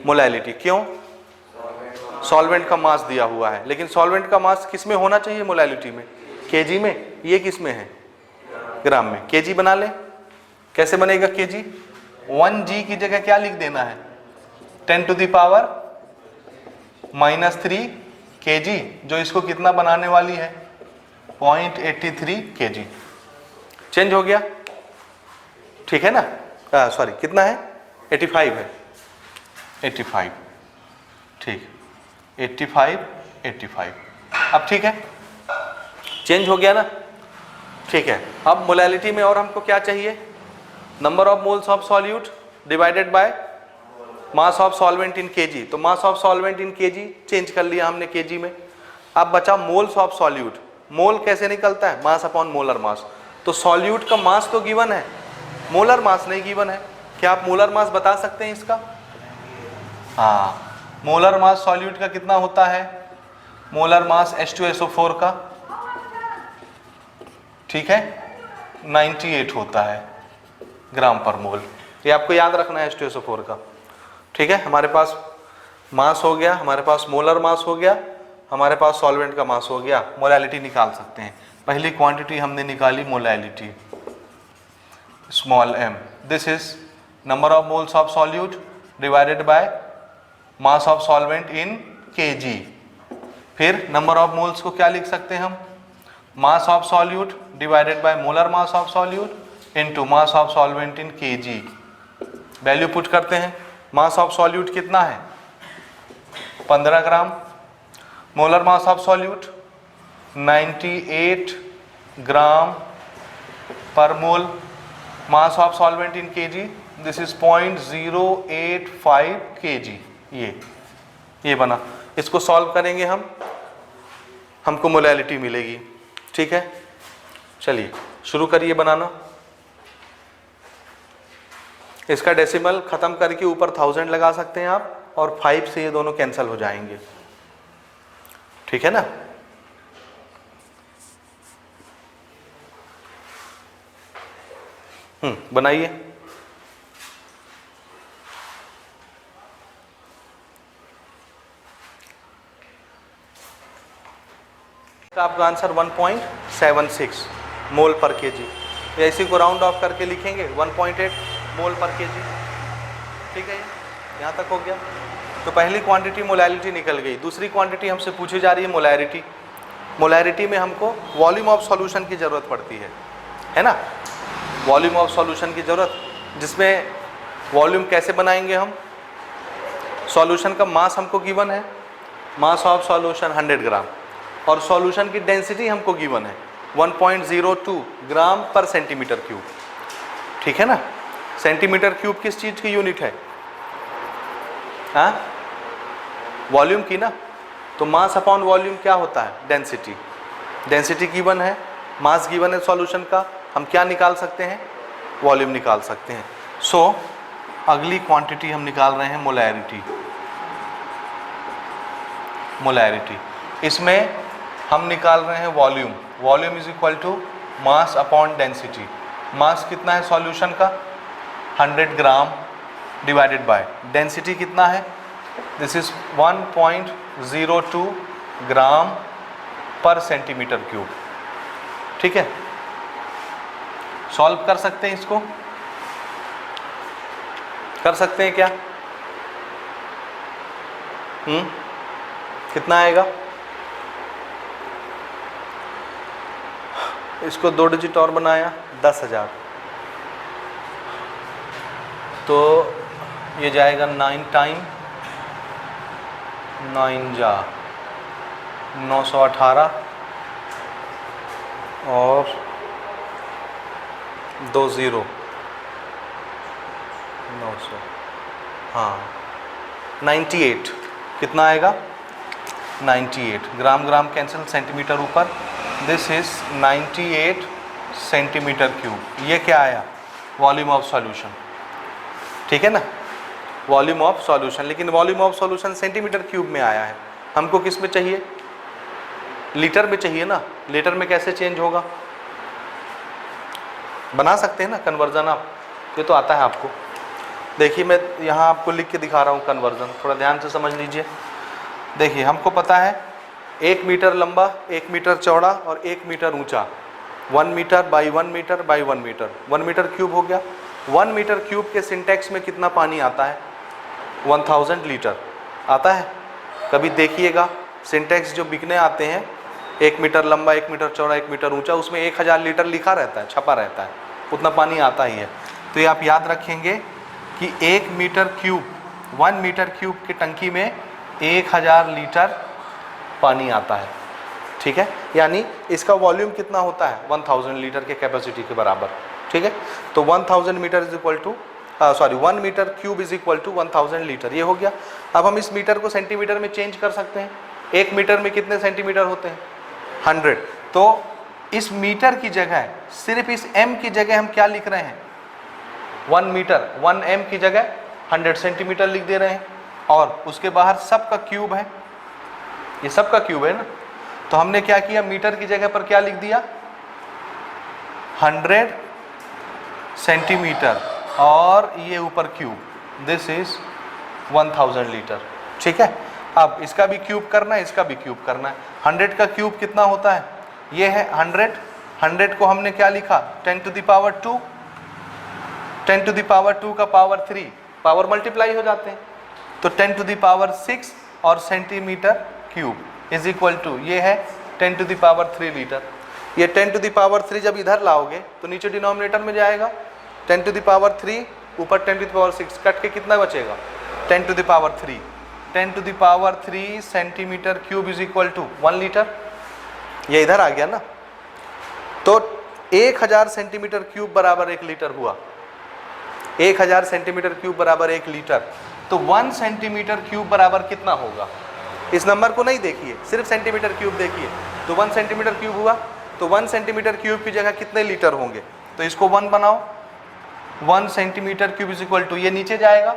मोलैलिटी। क्यों, सॉल्वेंट का मास दिया हुआ है, लेकिन सॉल्वेंट का मास किस में होना चाहिए मोलैलिटी में, केजी में, ये किस में है ग्राम में, केजी बना ले। कैसे बनेगा केजी, 1g की जगह क्या लिख देना है 10⁻³ kg, जो इसको कितना बनाने वाली है 0.83 kg। चेंज हो गया, ठीक है ना? सॉरी कितना है 85 है, 85, ठीक 85। अब ठीक है, चेंज हो गया ना, ठीक है। अब मोलैलिटी में और हमको क्या चाहिए, number of moles of solute divided by mass of solvent in kg. तो mass of solvent in kg change कर लिया हमने केजी में। अब बचा मोल्स ऑफ सॉल्यूट। मोल कैसे निकलता है, मास अपॉन मोलर मास। तो सॉल्यूट का मास तो गिवन है, मोलर मास नहीं गिवन है। क्या आप मोलर मास बता सकते हैं इसका? हाँ, मोलर मास सॉल्यूट का कितना होता है, मोलर मास H2SO4 का, ठीक है 98 होता है ग्राम पर मोल। ये आपको याद रखना है H2SO4 का, ठीक है। हमारे पास मास हो गया, हमारे पास मोलर मास हो गया, हमारे पास सॉल्वेंट का मास हो गया। मोलैलिटी निकाल सकते हैं। पहली क्वांटिटी हमने निकाली molality, small m, this is number of moles of solute divided by mass of solvent in kg। फिर नंबर ऑफ मोल्स को क्या लिख सकते हैं हम, mass of solute divided by molar mass of solute into mass of solvent in kg। Value put करते हैं, mass of solute कितना है 15 gram, molar mass of solute 98 gram per mole, mass of solvent in kg this is 0.085 kg। ये बना, इसको solve करेंगे हम, हमको मोलैलिटी मिलेगी, ठीक है। चलिए शुरू करिए बनाना। इसका डेसिमल खत्म करके ऊपर 1000 लगा सकते हैं आप, और 5 से ये दोनों कैंसिल हो जाएंगे, ठीक है ना। बनाइए। आपका आंसर 1.76 मोल पर केजी, या इसी को राउंड ऑफ करके लिखेंगे 1.8 मोल पर केजी, ठीक है। यहाँ तक हो गया। तो पहली क्वांटिटी मोलैलिटी निकल गई। दूसरी क्वांटिटी हमसे पूछी जा रही है मोलैरिटी। मोलैरिटी में हमको वॉल्यूम ऑफ सॉल्यूशन की ज़रूरत पड़ती है ना, वॉल्यूम ऑफ सॉल्यूशन की ज़रूरत, जिसमें वॉल्यूम कैसे बनाएंगे हम, सॉल्यूशन का मास हमको गिवन है, मास ऑफ सॉल्यूशन 100 ग्राम, और सॉल्यूशन की डेंसिटी हमको गिवन है 1.02 ग्राम पर सेंटीमीटर क्यूब, ठीक है ना। सेंटीमीटर क्यूब किस चीज़ की यूनिट है, हाँ वॉल्यूम की ना। तो मास अपॉन वॉल्यूम क्या होता है, डेंसिटी। डेंसिटी गिवन है, मास गिवन है सॉल्यूशन का, हम क्या निकाल सकते हैं, वॉल्यूम निकाल सकते हैं। सो अगली क्वांटिटी हम निकाल रहे हैं मोलैरिटी। मोलैरिटी इसमें हम निकाल रहे हैं volume. Volume is equal to mass upon density. Mass कितना है सॉल्यूशन का 100 ग्राम डिवाइडेड बाय डेंसिटी कितना है, दिस इज 1.02 ग्राम पर सेंटीमीटर क्यूब, ठीक है। सॉल्व कर सकते हैं, इसको कर सकते हैं क्या, कितना आएगा, इसको 2 डिजिट और बनाया 10,000, तो ये जाएगा 9 टाइम 9 जा 918 और 2 0 900, हाँ 98, कितना आएगा 98 ग्राम, ग्राम कैंसिल, सेंटीमीटर ऊपर, दिस इज 98 सेंटीमीटर क्यूब। ये क्या आया, वॉल्यूम ऑफ सॉल्यूशन, ठीक है ना, वॉल्यूम ऑफ सॉल्यूशन। लेकिन volume of solution centimetre cube में आया है, हमको किस में चाहिए, लीटर में चाहिए ना। लीटर में कैसे चेंज होगा, बना सकते हैं ना कन्वर्जन आप, ये तो आता है आपको। देखिए मैं यहाँ आपको लिख के दिखा रहा हूँ कन्वर्जन, थोड़ा ध्यान से समझ लीजिए। देखिए हमको पता है 1 मीटर लंबा, 1 मीटर चौड़ा और 1 मीटर ऊंचा, 1 metre by 1 metre by 1 metre, 1 metre cube हो गया। 1 मीटर क्यूब के सिंटेक्स में कितना पानी आता है, 1000 लीटर आता है। कभी देखिएगा सिंटेक्स जो बिकने आते हैं 1 मीटर लंबा, 1 मीटर चौड़ा, 1 मीटर ऊंचा, उसमें 1000 लीटर लिखा रहता है, छपा रहता है, उतना पानी आता ही है। तो ये आप याद रखेंगे कि 1 मीटर क्यूब, 1 मीटर क्यूब की टंकी में 1000 लीटर पानी आता है। ठीक है, यानी इसका वॉल्यूम कितना होता है 1000 लीटर के कैपेसिटी के बराबर। ठीक है, तो 1000 metre is equal to 1 metre cube is equal to 1000 litre, ये हो गया। अब हम इस मीटर को सेंटीमीटर में चेंज कर सकते हैं। 1 मीटर में कितने सेंटीमीटर होते हैं 100। तो इस मीटर की जगह, सिर्फ इस m की जगह हम क्या लिख रहे हैं 1 मीटर, 1 m की जगह 100 सेंटीमीटर लिख दे रहे हैं। और उसके बाहर सब का क्यूब है, ये सब का क्यूब है ना, तो हमने क्या किया, मीटर की जगह पर क्या लिख दिया 100 सेंटीमीटर और ये ऊपर क्यूब, दिस इज 1000 लीटर। ठीक है, अब इसका भी क्यूब करना है, इसका भी क्यूब करना है। 100 का क्यूब कितना होता है, ये है 100। 100 को हमने क्या लिखा 10 to the power 2, 10 to the power 2 का पावर 3, पावर मल्टीप्लाई हो जाते हैं, तो 10 टू द पावर 6 और centimetre cube is equal to, ये है 10 टू द पावर 3 लीटर। ये 10 टू द पावर 3 जब इधर लाओगे तो नीचे डिनोमिनेटर में जाएगा, 10 टू द पावर 3 ऊपर 10 टू द पावर 6, कट के कितना बचेगा 10 to the power 3। 10 to the power 3 centimetre cube is equal to 1 litre, ये इधर आ गया ना। तो 1000 सेंटीमीटर क्यूब बराबर 1 लीटर हुआ, 1000 सेंटीमीटर क्यूब बराबर 1 लीटर। तो 1 सेंटीमीटर क्यूब बराबर कितना होगा, इस नंबर को नहीं देखिए, सिर्फ सेंटीमीटर क्यूब देखिए। तो 1 सेंटीमीटर क्यूब हुआ, तो 1 सेंटीमीटर क्यूब की जगह कितने लीटर होंगे, तो इसको 1 बनाओ, 1 centimetre cube is equal to, ये नीचे जाएगा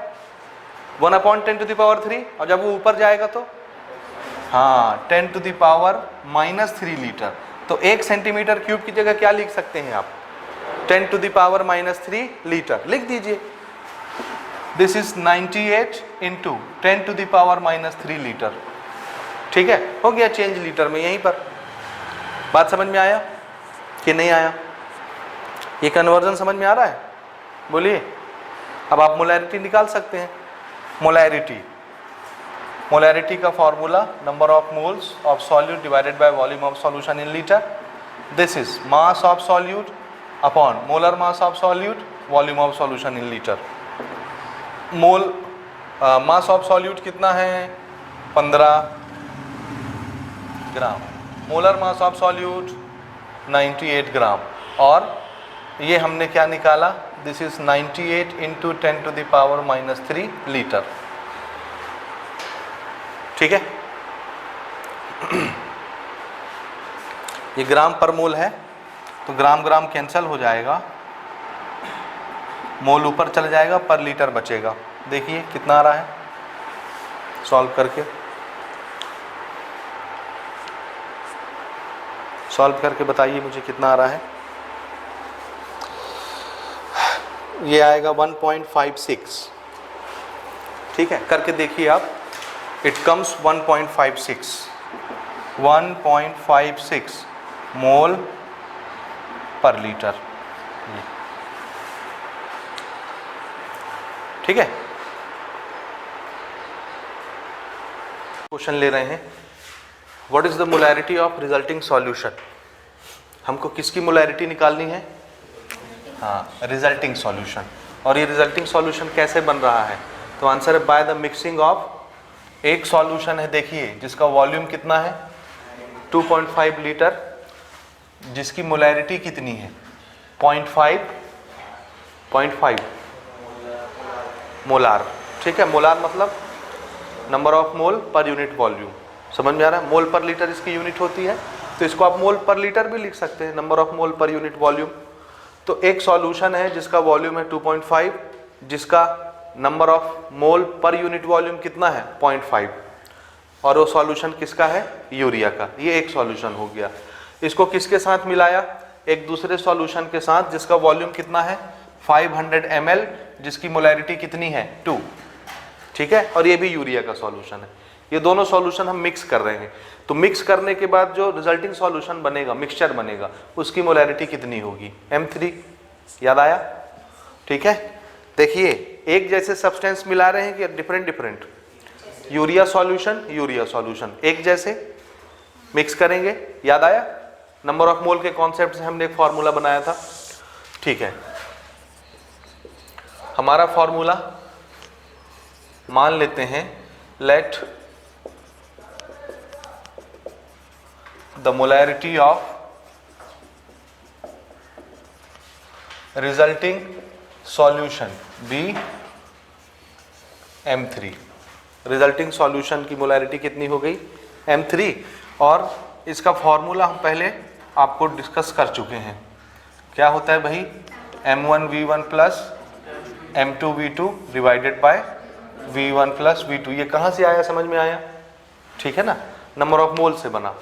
1/10 टू द पावर 3, और जब वो ऊपर जाएगा तो हाँ 10 टू द पावर -3 लीटर। तो 1 सेंटीमीटर क्यूब की जगह क्या लिख सकते हैं आप 10 टू द पावर -3 लीटर लिख दीजिए। This is 98 into 10 to the power -3 litre. ठीक है, हो गया चेंज लीटर में। यहीं पर बात समझ में आया कि नहीं आया, ये कन्वर्जन समझ में आ रहा है, बोलिए। अब आप मोलैरिटी निकाल सकते हैं। मोलैरिटी का formula number of moles of solute divided by volume of solution in litre. This is mass of solute upon molar mass of solute volume of solution in litre. Mole mass of solute कितना है 15 gram, molar mass of solute 98 gram, और ये हमने क्या निकाला, this is 98 into 10 to the power -3 litre. ठीक है, ये ग्राम पर मोल है, तो ग्राम ग्राम कैंसिल हो जाएगा, मोल ऊपर चल जाएगा, पर लीटर बचेगा। देखिए कितना आ रहा है, सॉल्व करके बताइए मुझे कितना आ रहा है। ये आएगा 1.56। ठीक है, करके देखिए आप, इट कम्स 1.56 मोल पर लीटर। ठीक है, क्वेश्चन ले रहे हैं, what is the molarity of resulting solution. हमको किसकी मोलैरिटी निकालनी है, हाँ रिजल्टिंग सॉल्यूशन। और ये रिजल्टिंग सॉल्यूशन कैसे बन रहा है, तो आंसर है बाय द मिक्सिंग ऑफ, एक सॉल्यूशन है देखिए जिसका वॉल्यूम कितना है 2.5 लीटर, जिसकी मोलैरिटी कितनी है 0.5 मोलार। ठीक है, मोलार मतलब number of mole per unit volume, समझ में आ रहा है। मोल पर लीटर इसकी यूनिट होती है, तो इसको आप मोल पर लीटर भी लिख सकते हैं, number of mole per unit volume. तो एक सॉल्यूशन है जिसका वॉल्यूम है 2.5, जिसका number of mole per unit volume कितना है 0.5, और वो सॉल्यूशन किसका है, यूरिया का। ये एक सॉल्यूशन हो गया। इसको किसके साथ मिलाया, एक दूसरे सॉल्यूशन के साथ जिसका वॉल्यूम कितना है 500 ml, जिसकी मोलैरिटी कितनी है 2। ठीक है, और ये भी यूरिया का सॉल्यूशन है। ये दोनों सॉल्यूशन हम मिक्स कर रहे हैं, तो मिक्स करने के बाद जो रिजल्टिंग सॉल्यूशन बनेगा, मिक्सचर बनेगा, उसकी मोलैरिटी कितनी होगी M3। याद आया। ठीक है, देखिए एक जैसे सब्सटेंस मिला रहे हैं कि डिफरेंट, यूरिया सॉल्यूशन एक जैसे मिक्स करेंगे। याद आया? नंबर ऑफ मोल के कॉन्सेप्ट से हमने एक फॉर्मूला बनाया था। ठीक है, हमारा फॉर्मूला मान लेते हैं, let the molarity of resulting solution be M3। Resulting solution की मोलैरिटी कितनी हो गई? M3। और इसका फॉर्मूला हम पहले आपको डिस्कस कर चुके हैं। क्या होता है भाई? M1V1 plus M2V2 divided by V1 plus V2। ये कहाँ से आया, समझ में आया? ठीक है ना, नंबर ऑफ मोल से बना।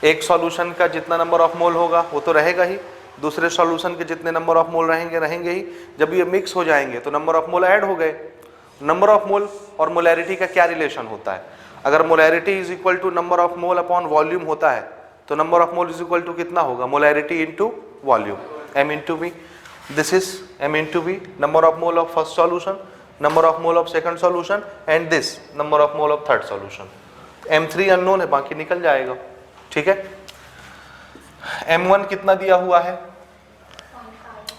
एक सॉल्यूशन का जितना नंबर ऑफ मोल होगा वो तो रहेगा ही, दूसरे सॉल्यूशन के जितने नंबर ऑफ मोल रहेंगे ही। जब ये मिक्स हो जाएंगे तो नंबर ऑफ मोल ऐड हो गए। नंबर ऑफ मोल और मोलैरिटी का क्या रिलेशन होता है? अगर molarity is equal to number of mole upon volume होता है तो number of mole is equal to कितना होगा? Molarity into volume, M into V। This is M into V, number of mole of first solution, number of mole of second solution, and this number of mole of third solution. M3 unknown है, बाकी निकल जाएगा। ठीक है, M1 कितना दिया हुआ है?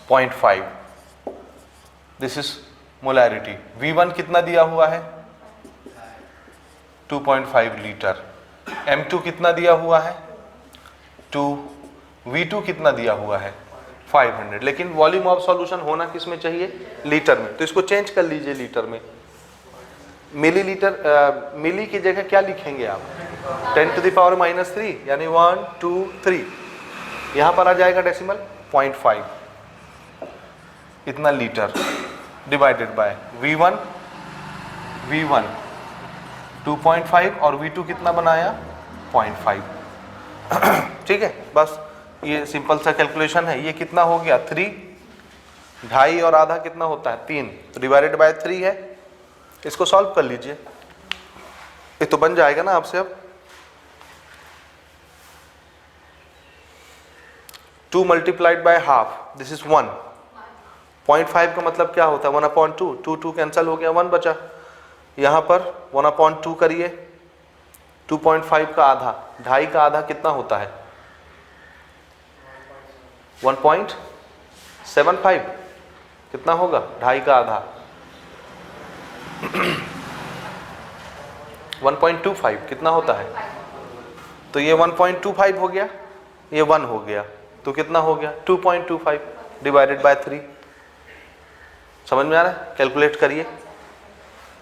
0.5, दिस इज मोलैरिटी। V1 कितना दिया हुआ है? 2.5 लीटर। M2 कितना दिया हुआ है? 2। V2 कितना दिया हुआ है? 500। लेकिन वॉल्यूम ऑफ सॉल्यूशन होना किस में चाहिए? लीटर में। तो इसको चेंज कर लीजिए लीटर में। मिलीलीटर, मिली की जगह क्या लिखेंगे आप? 10⁻³ यानी 1 2 3। यहाँ पर आ जाएगा डेसिमल 0.5, इतना लीटर डिवाइडेड बाय V1 2.5 और V2 कितना बनाया? 0.5। ठीक है, बस ये सिंपल सा कैलकुलेशन है। ये कितना हो गया? 3। 2.5 और आधा कितना होता है? 3 डिवाइडेड बाय 3 है। इसको सॉल्व कर लीजिए, ये तो बन जाएगा ना आपसे। अब 2 multiplied by half, this is 1। 0.5 का मतलब क्या होता है? 1/2। 2 कैंसिल हो गया, 1 बचा। यहाँ पर 1/2 करिए, 2.5 का आधा, 2.5 का आधा कितना होता है? 1.75। कितना होगा 2.5 का आधा? 1.25। कितना होता है? तो ये 1.25 हो गया, ये 1 हो गया, तो कितना हो गया? 2.25 डिवाइडेड बाय 3। समझ में आ रहा है? कैलकुलेट करिए,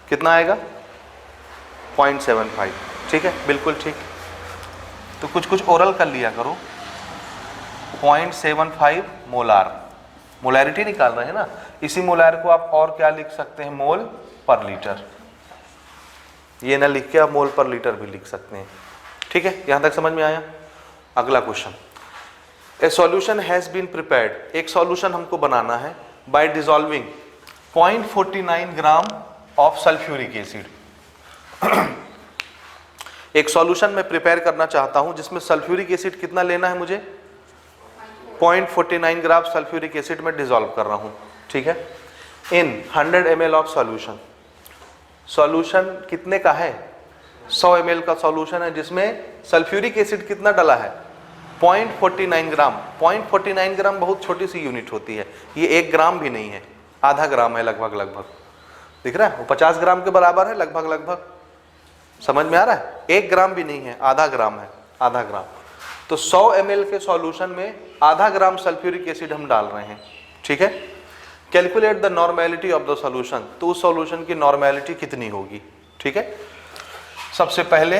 कितना आएगा? 0.75। ठीक है, बिल्कुल ठीक। तो कुछ ओरल कर लिया करो। 0.75 मोलार, मोलैरिटी निकाल रहे हैं ना। इसी मोलार को आप और क्या लिख सकते हैं? मोल पर लीटर। ये ना लिख के आप मोल पर लीटर भी लिख सकते हैं। ठीक है, यहां तक समझ में आया? अगला question, a solution has been prepared. एक सॉल्यूशन हमको बनाना है by dissolving 0.49 gram of sulphuric acid. एक सॉल्यूशन मैं प्रिपेयर करना चाहता हूं जिसमें सल्फ्यूरिक एसिड कितना लेना है मुझे? 0.49 ग्राम सल्फ्यूरिक एसिड में डिसॉल्व कर रहा हूं। ठीक है, इन 100 ml ऑफ सॉल्यूशन। सॉल्यूशन कितने का है? 100 ml का सॉल्यूशन है जिसमें सल्फ्यूरिक एसिड कितना डाला है? 0.49 ग्राम। 0.49 ग्राम बहुत छोटी सी यूनिट होती है, ये 1 ग्राम भी नहीं है, आधा ग्राम है लगभग। दिख रहा है? वो 50 ग्राम के बराबर है लगभग। समझ में आ रहा है? 1 ग्राम भी नहीं है, आधा ग्राम है, आधा ग्राम। तो 100 ml के सॉल्यूशन में आधा ग्राम सल्फ्यूरिक एसिड हम डाल रहे हैं। ठीक है, calculate the normality of the solution. तो उस सॉल्यूशन की नॉर्मेलिटी कितनी होगी? ठीक है, सबसे पहले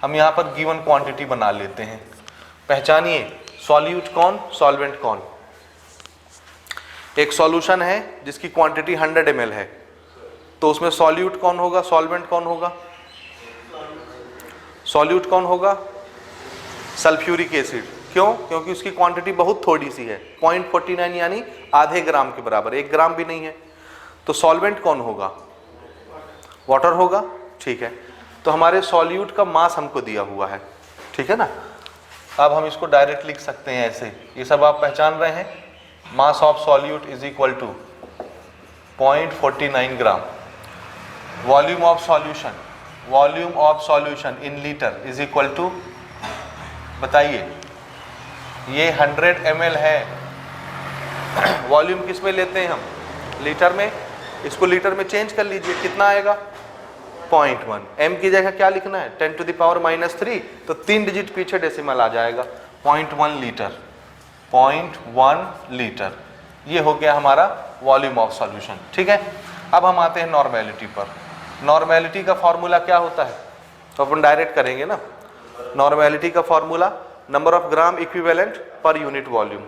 हम यहाँ पर गिवन क्वांटिटी बना लेते हैं। पहचानिए, सॉल्यूट कौन, सॉल्वेंट कौन। एक सॉल्यूशन है जिसकी क्वांटिटी 100 ml है, तो उसमें सॉल्यूट कौन होगा, सॉल्वेंट कौन होगा? सॉल्यूट कौन होगा? Sulphuric acid. क्यों? क्योंकि उसकी क्वांटिटी बहुत थोड़ी सी है, 0.49 यानी आधे ग्राम के बराबर, 1 ग्राम भी नहीं है। तो सॉल्वेंट कौन होगा? वाटर होगा। ठीक है, तो हमारे सॉल्यूट का मास हमको दिया हुआ है। ठीक है ना, अब हम इसको डायरेक्ट लिख सकते हैं ऐसे, ये सब आप पहचान रहे हैं। Mass of solute is equal to 0.49 gram. Volume of solution in litre is equal to, बताइए, ये 100 ml है। वॉल्यूम किस में लेते हैं हम? लीटर में। इसको लीटर में चेंज कर लीजिए, कितना आएगा? 0.1। m की जगह क्या लिखना है? 10⁻³ तो 3 डिजिट पीछे डेसिमल आ जाएगा। 0.1 लीटर, 0.1 लीटर, ये हो गया हमारा वॉल्यूम ऑफ सॉल्यूशन। ठीक है, अब हम आते हैं नॉर्मेलिटी पर। नॉर्मेलिटी का फॉर्मूला क्या होता है? तो अपन डायरेक्ट करेंगे ना। नॉर्मेलिटी का formula number of gram equivalent per unit volume,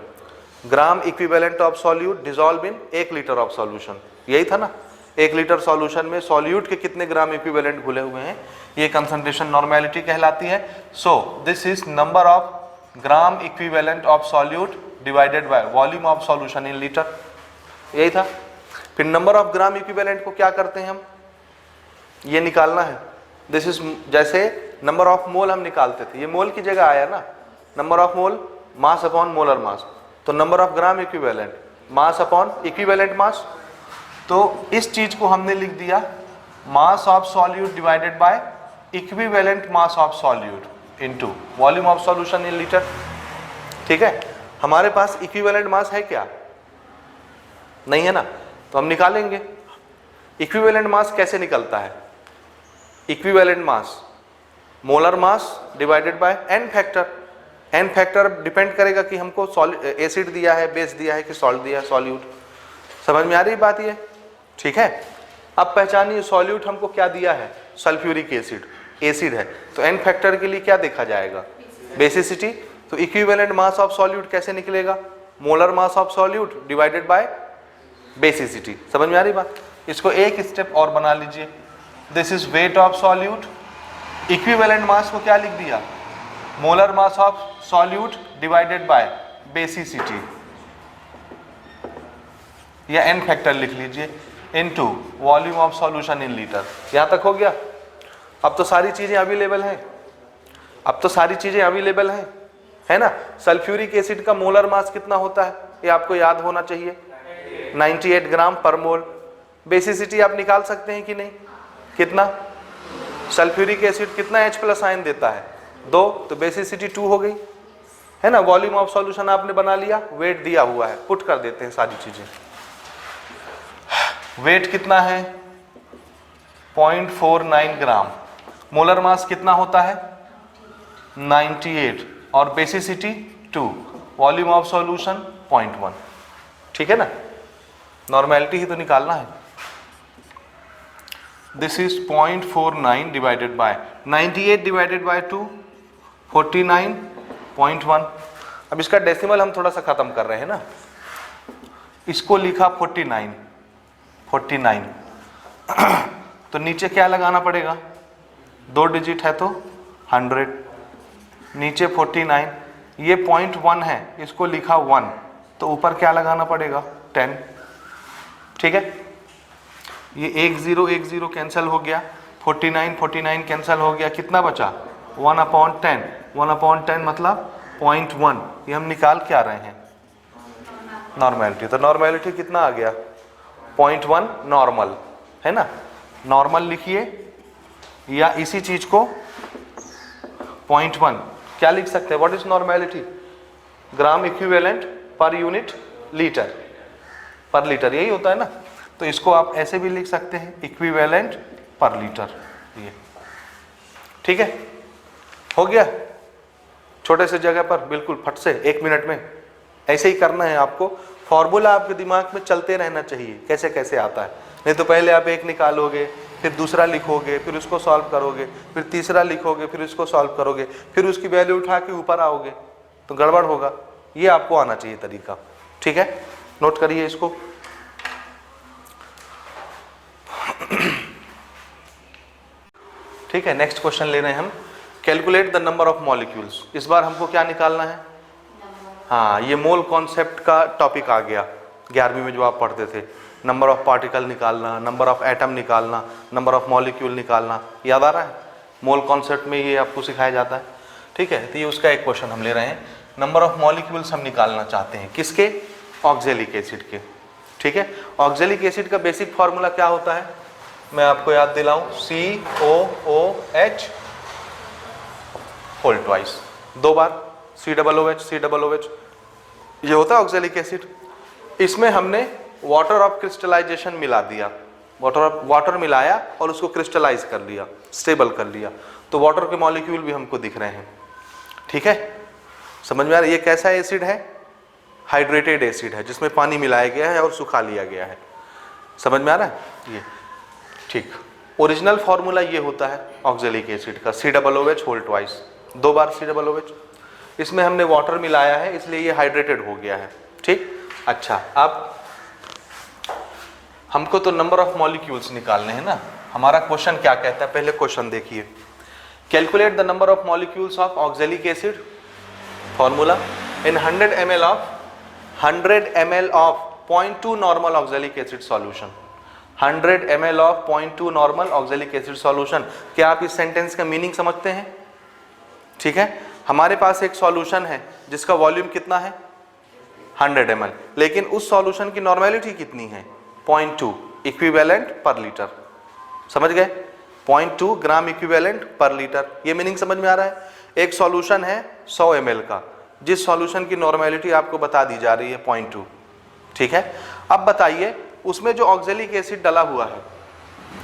gram equivalent of solute dissolve in 1 litre of solution, यही था ना। 1 लीटर सॉल्यूशन में सॉल्यूट के कितने ग्राम इक्विवेलेंट घुले हुए हैं, ये कंसंट्रेशन नॉर्मेलिटी कहलाती है। So this is number of gram equivalent of solute divided by volume of solution in litre, यही था। फिर नंबर ऑफ ग्राम इक्विवेलेंट को क्या करते हैं हम, ये निकालना है। दिस इज, जैसे नंबर ऑफ मोल हम निकालते थे, ये मोल की जगह आया ना, number of mole mass upon molar mass, तो number of gram equivalent mass upon equivalent mass. तो इस चीज को हमने लिख दिया mass of solute divided by equivalent mass of solute into volume of solution in litre. ठीक है, हमारे पास इक्विवेलेंट मास है क्या? नहीं है ना, तो हम निकालेंगे। इक्विवेलेंट मास कैसे निकलता है? Equivalent mass molar mass divided bye n factor. n factor depend करेगा कि हमको एसिड दिया है, बेस दिया है कि सॉल्ट दिया है, सॉल्यूट। समझ में आ रही बात ये? ठीक है, अब पहचानिए सॉल्यूट हमको क्या दिया है, सल्फ्यूरिक एसिड, एसिड है, तो n फैक्टर के लिए क्या देखा जाएगा? बेसिसिटी। तो इक्विवेलेंट मास ऑफ सॉल्यूट कैसे निकलेगा? Molar mass of solute divided bye basicity. समझ में आ रही बात? इसको एक स्टेप और बना लीजिए। This is wait of solute, equivalent mass को क्या लिख दिया? Molar mass of solute divided bye basicity, या n फैक्टर लिख लीजिए, into volume of solution in litre. यहां तक हो गया? अब तो सारी चीजें अवेलेबल हैं, अब तो सारी चीजें अवेलेबल हैं, है ना। सल्फ्यूरिक एसिड का मोलर मास कितना होता है, ये आपको याद होना चाहिए, 98 ग्राम पर मोल। बेसिसिटी आप निकाल सकते हैं कि नहीं? कितना? सल्फ्यूरिक एसिड कितना H+ आयन देता है? 2, तो बेसिसिटी 2 हो गई, है ना। वॉल्यूम ऑफ सॉल्यूशन आपने बना लिया, वेट दिया हुआ है, पुट कर देते हैं सारी चीजें। वेट कितना है? 0.49 ग्राम। मोलर मास कितना होता है? 98, और बेसिसिटी 2, वॉल्यूम ऑफ सॉल्यूशन 0.1। ठीक है ना, नॉर्मेलिटी ही तो निकालना है। This is 0.49 divided by 98 divided by 2, 49.1। अब इसका डेसिमल हम थोड़ा सा खत्म कर रहे हैं ना, इसको लिखा 49, तो नीचे क्या लगाना पड़ेगा? 2 डिजिट है तो 100, नीचे 49, ये 0.1 है, इसको लिखा 1, तो ऊपर क्या लगाना पड़ेगा? 10। ठीक है, ये 1 0 कैंसिल हो गया, 49 कैंसिल हो गया, कितना बचा? 1/10, 1/10 मतलब 0.1। ये हम निकाल क्या रहे हैं? नॉर्मेलिटी। तो नॉर्मेलिटी कितना आ गया? 0.1 नॉर्मल, है ना। नॉर्मल लिखिए, या इसी चीज को 0.1 क्या लिख सकते हैं? What is normality? Gram equivalent per unit litre, पर लीटर, यही होता है ना। तो इसको आप ऐसे भी लिख सकते हैं, इक्विवेलेंट पर लीटर, ये। ठीक है, हो गया। छोटे से जगह पर बिल्कुल फट से 1 मिनट में ऐसे ही करना है आपको। फॉर्मूला आपके दिमाग में चलते रहना चाहिए, कैसे कैसे आता है। नहीं तो पहले आप एक निकालोगे, फिर दूसरा लिखोगे, फिर उसको सॉल्व करोगे, फिर तीसरा लिखोगे, फिर उसको सॉल्व करोगे, फिर उसकी वैल्यू उठा के ऊपर आओगे, तो गड़बड़ होगा। ये आपको आना चाहिए तरीका। ठीक है, नोट करिए इसको। ठीक है, नेक्स्ट क्वेश्चन ले रहे हैं हम, calculate the number of molecules. इस बार हमको क्या निकालना है? हाँ, ये मोल कॉन्सेप्ट का टॉपिक आ गया 11वीं में जो आप पढ़ते थे। नंबर ऑफ पार्टिकल निकालना, नंबर ऑफ एटम निकालना, नंबर ऑफ मॉलिक्यूल निकालना, याद आ रहा है? मोल कॉन्सेप्ट में ये आपको सिखाया जाता है। ठीक है, तो ये उसका एक क्वेश्चन हम ले रहे हैं। नंबर ऑफ मॉलिक्यूल्स हम निकालना चाहते हैं, किसके? ऑक्जेलिक एसिड के। ठीक है, ऑक्जेलिक एसिड का बेसिक फार्मूला क्या होता है? मैं आपको याद दिलाऊं, COOH होल ट्वाइस, 2 बार COOH, ये होता है ऑक्जेलिक एसिड। इसमें हमने वाटर ऑफ क्रिस्टलाइजेशन मिला दिया, वाटर मिलाया और उसको क्रिस्टलाइज कर लिया, स्टेबल कर लिया, तो वाटर के मॉलिक्यूल भी हमको दिख रहे हैं। ठीक है, समझ में आ रहा है? ये कैसा एसिड है? हाइड्रेटेड एसिड है, जिसमें पानी मिलाया गया है और सुखा लिया गया है। समझ में आ रहा है ये? ठीक, ओरिजिनल फॉर्मूला ये होता है ऑक्जेलिक एसिड का, COOH होल ट्वाइस, 2 बार COOH। इसमें हमने वाटर मिलाया है इसलिए ये हाइड्रेटेड हो गया है। ठीक, अच्छा, अब हमको तो नंबर ऑफ मॉलिक्यूल्स निकालने हैं ना। हमारा क्वेश्चन क्या कहता है, पहले क्वेश्चन देखिए, calculate the number of molecules of oxalic acid, formula, in 100 ml of 0.2 normal oxalic acid solution, 100 ml of 0.2 normal oxalic acid solution। क्या आप इस सेंटेंस का मीनिंग समझते हैं? ठीक है, हमारे पास एक सॉल्यूशन है जिसका वॉल्यूम कितना है 100 ml, लेकिन उस सॉल्यूशन की नॉर्मेलिटी कितनी है 0.2 इक्विवेलेंट पर लीटर। समझ गए? 0.2 ग्राम इक्विवेलेंट पर लीटर, ये मीनिंग समझ में आ रहा है? एक सॉल्यूशन है 100 ml का, जिस सॉल्यूशन की नॉर्मेलिटी आपको बता दी जा रही है 0.2। ठीक है, अब बताइए उसमें जो ऑक्जेलिक एसिड डला हुआ है,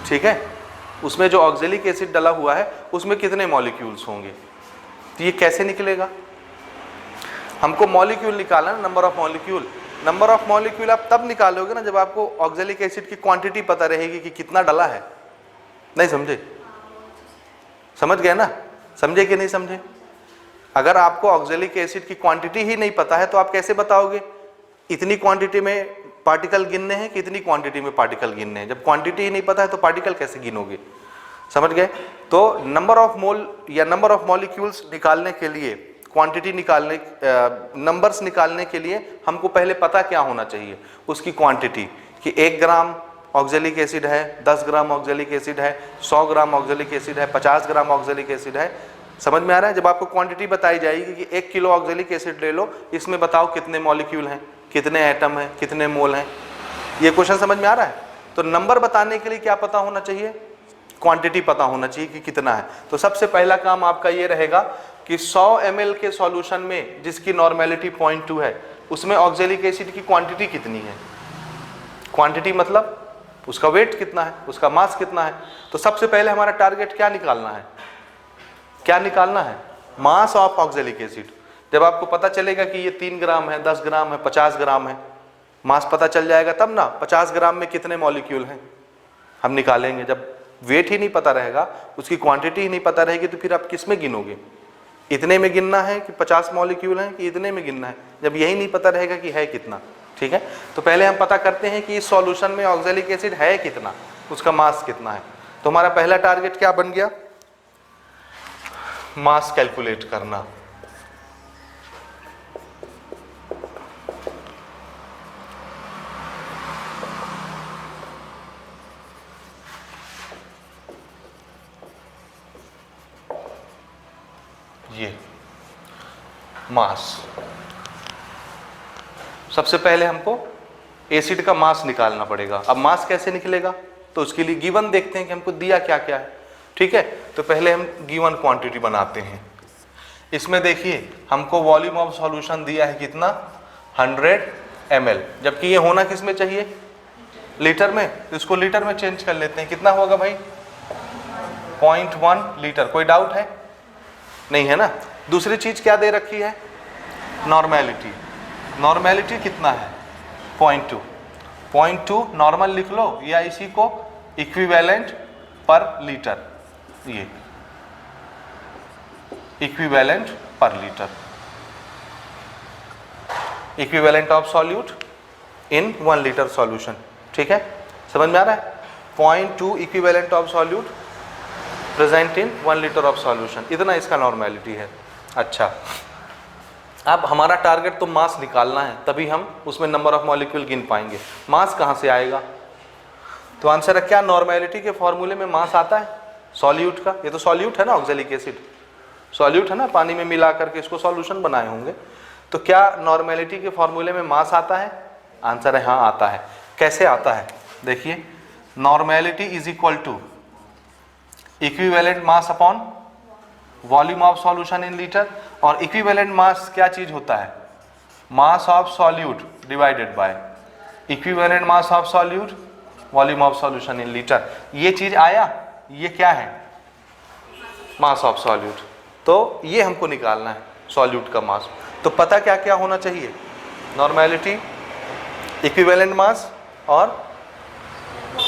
ठीक है, उसमें जो ऑक्जेलिक एसिड डला हुआ है उसमें कितने मॉलिक्यूल्स होंगे? तो ये कैसे निकलेगा? हमको मॉलिक्यूल निकालना, number of molecule. Number of molecule आप तब निकालोगे ना जब आपको ऑक्जेलिक एसिड की क्वांटिटी पता रहेगी कि कितना डला है। नहीं समझे? समझ गए ना? समझे कि नहीं समझे? अगर आपको ऑक्जेलिक एसिड की क्वांटिटी ही नहीं पता है तो आप कैसे बताओगे इतनी क्वांटिटी में पार्टिकल गिनने हैं कि इतनी क्वांटिटी में पार्टिकल गिनने हैं? जब क्वांटिटी ही नहीं पता है तो पार्टिकल कैसे गिनोगे? समझ गए? तो नंबर ऑफ मोल या नंबर ऑफ मॉलिक्यूल्स निकालने के लिए, क्वांटिटी निकालने, नंबर्स निकालने के लिए हमको पहले पता क्या होना चाहिए? उसकी क्वांटिटी, कि 1 ग्राम ऑक्जेलिक एसिड है, 10 ग्राम ऑक्जेलिक एसिड है, 100 ग्राम ऑक्जेलिक एसिड है, 50 ग्राम ऑक्जेलिक एसिड है। समझ में आ रहा है? जब आपको क्वांटिटी बताई जाएगी कि 1 किलो ऑक्जेलिक एसिड ले लो, इसमें बताओ कितने मॉलिक्यूल हैं, कितने एटम हैं, कितने मोल हैं। ये क्वेश्चन समझ में आ रहा है? तो नंबर बताने के लिए क्या पता होना चाहिए? क्वांटिटी पता होना चाहिए कि कितना है। तो सबसे पहला काम आपका ये रहेगा कि 100 ml के सॉल्यूशन में जिसकी नॉर्मेलिटी 0.2 है, उसमें ऑक्जेलिक एसिड की क्वांटिटी कितनी है? क्वांटिटी मतलब उसका वेट कितना है, उसका मास कितना है। तो सबसे पहले हमारा टारगेट क्या निकालना है? क्या निकालना है? Mass of oxalic acid. जब आपको पता चलेगा कि ये 3 ग्राम है, 10 ग्राम है, 50 ग्राम है, मास पता चल जाएगा तब ना 50 ग्राम में कितने मॉलिक्यूल हैं हम निकालेंगे। जब वेट ही नहीं पता रहेगा, उसकी क्वांटिटी ही नहीं पता रहेगी, तो फिर आप किस में गिनोगे? इतने में गिनना है कि 50 मॉलिक्यूल हैं कि इतने में गिनना है, जब यही नहीं पता रहेगा कि है कितना। ठीक है, तो पहले हम पता करते हैं कि इस सॉल्यूशन में ऑक्जेलिक एसिड है कितना, उसका मास कितना है। तो हमारा पहला टारगेट क्या बन गया? मास कैलकुलेट करना। ये मास, सबसे पहले हमको एसिड का मास निकालना पड़ेगा। अब मास कैसे निकलेगा? तो उसके लिए गिवन देखते हैं कि हमको दिया क्या क्या है। ठीक है, तो पहले हम गिवन क्वांटिटी बनाते हैं। इसमें देखिए हमको वॉल्यूम ऑफ सॉल्यूशन दिया है कितना 100 ml, जबकि ये होना किस में चाहिए? लीटर में। तो इसको लीटर में चेंज कर लेते हैं। कितना होगा भाई? 0.1 लीटर। कोई डाउट है? नहीं है ना। दूसरी चीज क्या दे रखी है? नॉर्मेलिटी। नॉर्मेलिटी कितना है? 0.2। 0.2 नॉर्मल लिख लो या इसी को इक्विवेलेंट पर लीटर, ये इक्विवेलेंट पर litre, equivalent of solute in 1 litre solution. ठीक है, समझ में आ रहा है? 0.2 equivalent of solute present in 1 litre of solution, इतना इसका नॉर्मेलिटी है। अच्छा, अब हमारा टारगेट तो मास निकालना है, तभी हम उसमें नंबर ऑफ मॉलिक्यूल गिन पाएंगे। मास कहाँ से आएगा? तो आंसर है क्या? नॉर्मेलिटी के फॉर्मूले में मास आता है सॉल्यूट का। ये तो सॉल्यूट है ना, ऑक्जेलिक एसिड सॉल्यूट है ना, पानी में मिला करके इसको सॉल्यूशन बनाए होंगे। तो क्या नॉर्मेलिटी के फॉर्मूले में मास आता है? आंसर है हाँ आता है। कैसे आता है? देखिए normality is equal to equivalent mass upon volume of solution in litre. और इक्विवेलेंट मास क्या चीज होता है? Mass of solute divided by equivalent mass of solute volume of solution in litre. ये चीज आया, ये क्या है? Mass of solute. तो ये हमको निकालना है सॉल्यूट का मास। तो पता क्या क्या होना चाहिए? नॉर्मेलिटी, इक्विवेलेंट मास और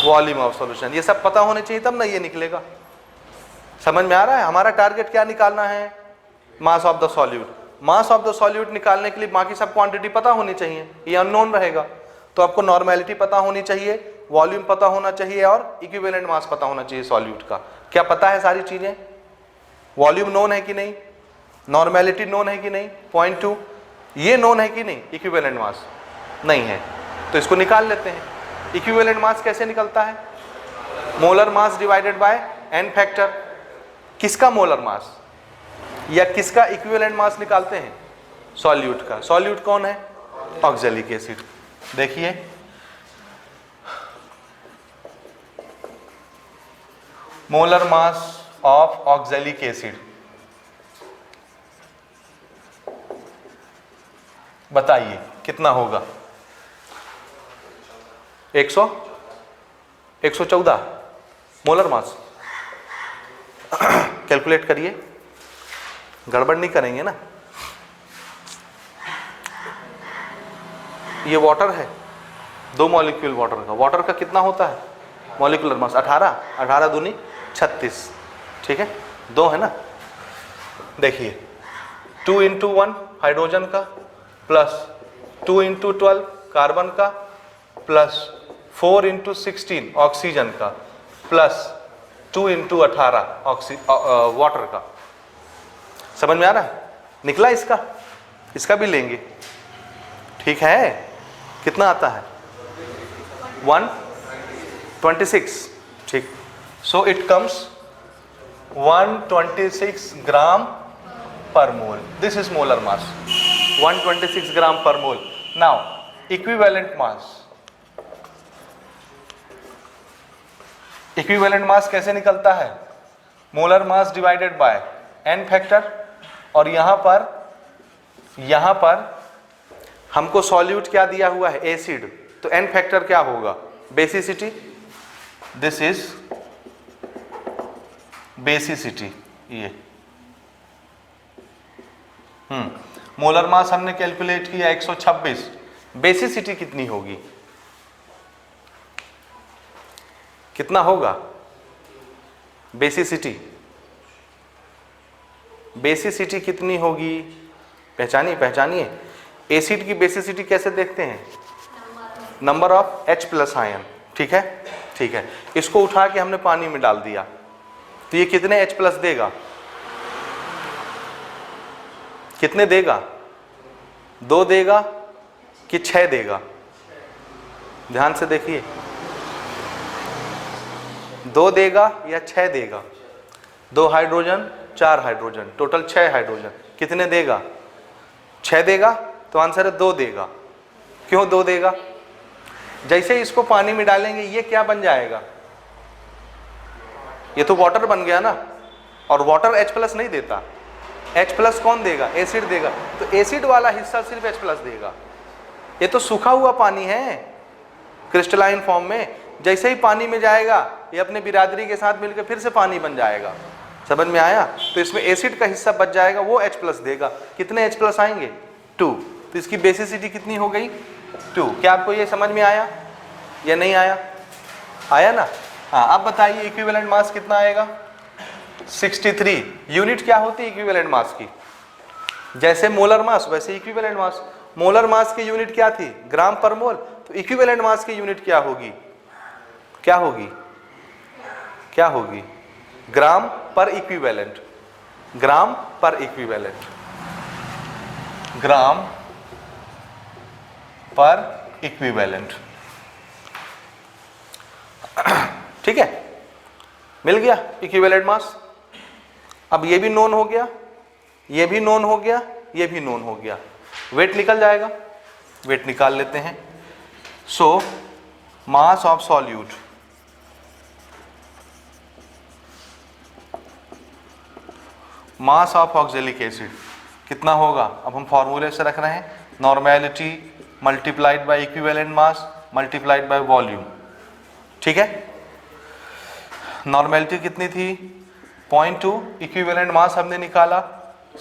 वॉल्यूम ऑफ सॉल्यूशन, ये सब पता होने चाहिए तब ना ये निकलेगा। समझ में आ रहा है? हमारा टारगेट क्या निकालना है? Mass of the solute. Mass of the solute निकालने के लिए बाकी सब क्वांटिटी पता होनी चाहिए, ये अननोन रहेगा। तो आपको नॉर्मेलिटी पता होनी चाहिए, वॉल्यूम पता होना चाहिए और इक्विवेलेंट मास पता होना चाहिए सॉल्यूट का। क्या पता है सारी चीजें? वॉल्यूम नोन है कि नहीं? नॉर्मेलिटी नोन है कि नहीं? पॉइंट 2 ये नोन है कि नहीं? इक्विवेलेंट मास नहीं है, तो इसको निकाल लेते हैं। इक्विवेलेंट मास कैसे निकलता है? Molar mass divided by N factor. किसका मोलर मास या किसका इक्विवेलेंट मास निकालते हैं? सॉल्यूट का। सॉल्यूट कौन है? Oxalic acid. देखिए molar mass of oxalic acid, बताइए कितना होगा? 114 मोलर मास। कैलकुलेट करिए, गड़बड़ नहीं करेंगे ना। ये वाटर है, 2 मॉलिक्यूल वाटर का। वाटर का कितना होता है मॉलिक्यूलर मास? 18 दूनी 36, ठीक है, 2 है ना। देखिए 2 × 1 हाइड्रोजन का प्लस 2 × 12 कार्बन का प्लस 4 × 16 ऑक्सीजन का प्लस 2 × 18 वाटर का। समझ में आ रहा है? निकला इसका, इसका भी लेंगे, ठीक है। कितना आता है? 126, ठीक। So it comes 126 gram per mole. This is molar mass, 126 gram per mole. Now equivalent mass. Equivalent mass कैसे निकलता है? Molar mass divided by N factor. और यहां पर हमको सॉल्यूट क्या दिया हुआ है? एसिड। तो एन फैक्टर क्या होगा? बेसिसिटी। This is basicity. ये मोलर मास हमने कैलकुलेट किया 126। बेसिसिटी कितनी होगी? कितना होगा बेसिसिटी? बेसिसिटी कितनी होगी? पहचानिए। एसिड की बेसिसिटी कैसे देखते हैं? नंबर ऑफ H+ आयन, ठीक है। इसको उठा के हमने पानी में डाल दिया तो ये कितने H+ देगा? कितने देगा? 2 देगा कि 6 देगा? ध्यान से देखिए, 2 देगा या 6 देगा? 2 हाइड्रोजन 4 हाइड्रोजन, टोटल 6 हाइड्रोजन। कितने देगा? 6 देगा। तो आंसर है 2 देगा। क्यों 2 देगा? जैसे इसको पानी में डालेंगे ये क्या बन जाएगा? ये तो वाटर बन गया ना। और वाटर H+ नहीं देता। H+ कौन देगा? एसिड देगा। तो एसिड वाला हिस्सा सिर्फ H+ देगा। ये तो सूखा हुआ पानी है क्रिस्टलाइन फॉर्म में। जैसे ही पानी में जाएगा ये अपने बिरादरी के साथ मिलकर फिर से पानी बन जाएगा। समझ में आया? तो इसमें एसिड का हिस्सा बच जाएगा, वो H+ देगा। कितने H+ आएंगे? 2। तो इसकी बेसिसिटी कितनी हो गई? 2। क्या आपको ये समझ में आया या नहीं आया? आया ना? हाँ, अब बताइए इक्विवेलेंट मास कितना आएगा? 63। यूनिट क्या होती है इक्विवेलेंट मास की? जैसे मोलर मास वैसे इक्विवेलेंट मास। मोलर मास की यूनिट क्या थी? ग्राम पर मोल। तो इक्विवेलेंट मास की यूनिट क्या होगी? क्या होगी? ग्राम पर इक्विवेलेंट। ग्राम पर इक्विवेलेंट। ग्राम पर इक्विवेलेंट, ठीक है। मिल गया इक्विवेलेंट मास। अब ये भी नोन हो गया, ये भी नोन हो गया, ये भी नोन हो गया। वेट निकल जाएगा। वेट निकाल लेते हैं। So mass of solute mass of oxalic acid कितना होगा, अब हम फॉर्मूले से रख रहे हैं, normality multiplied by equivalent mass multiplied by volume. ठीक है, नॉर्मेलिटी कितनी थी 0.2, इक्विवेलेंट मास हमने निकाला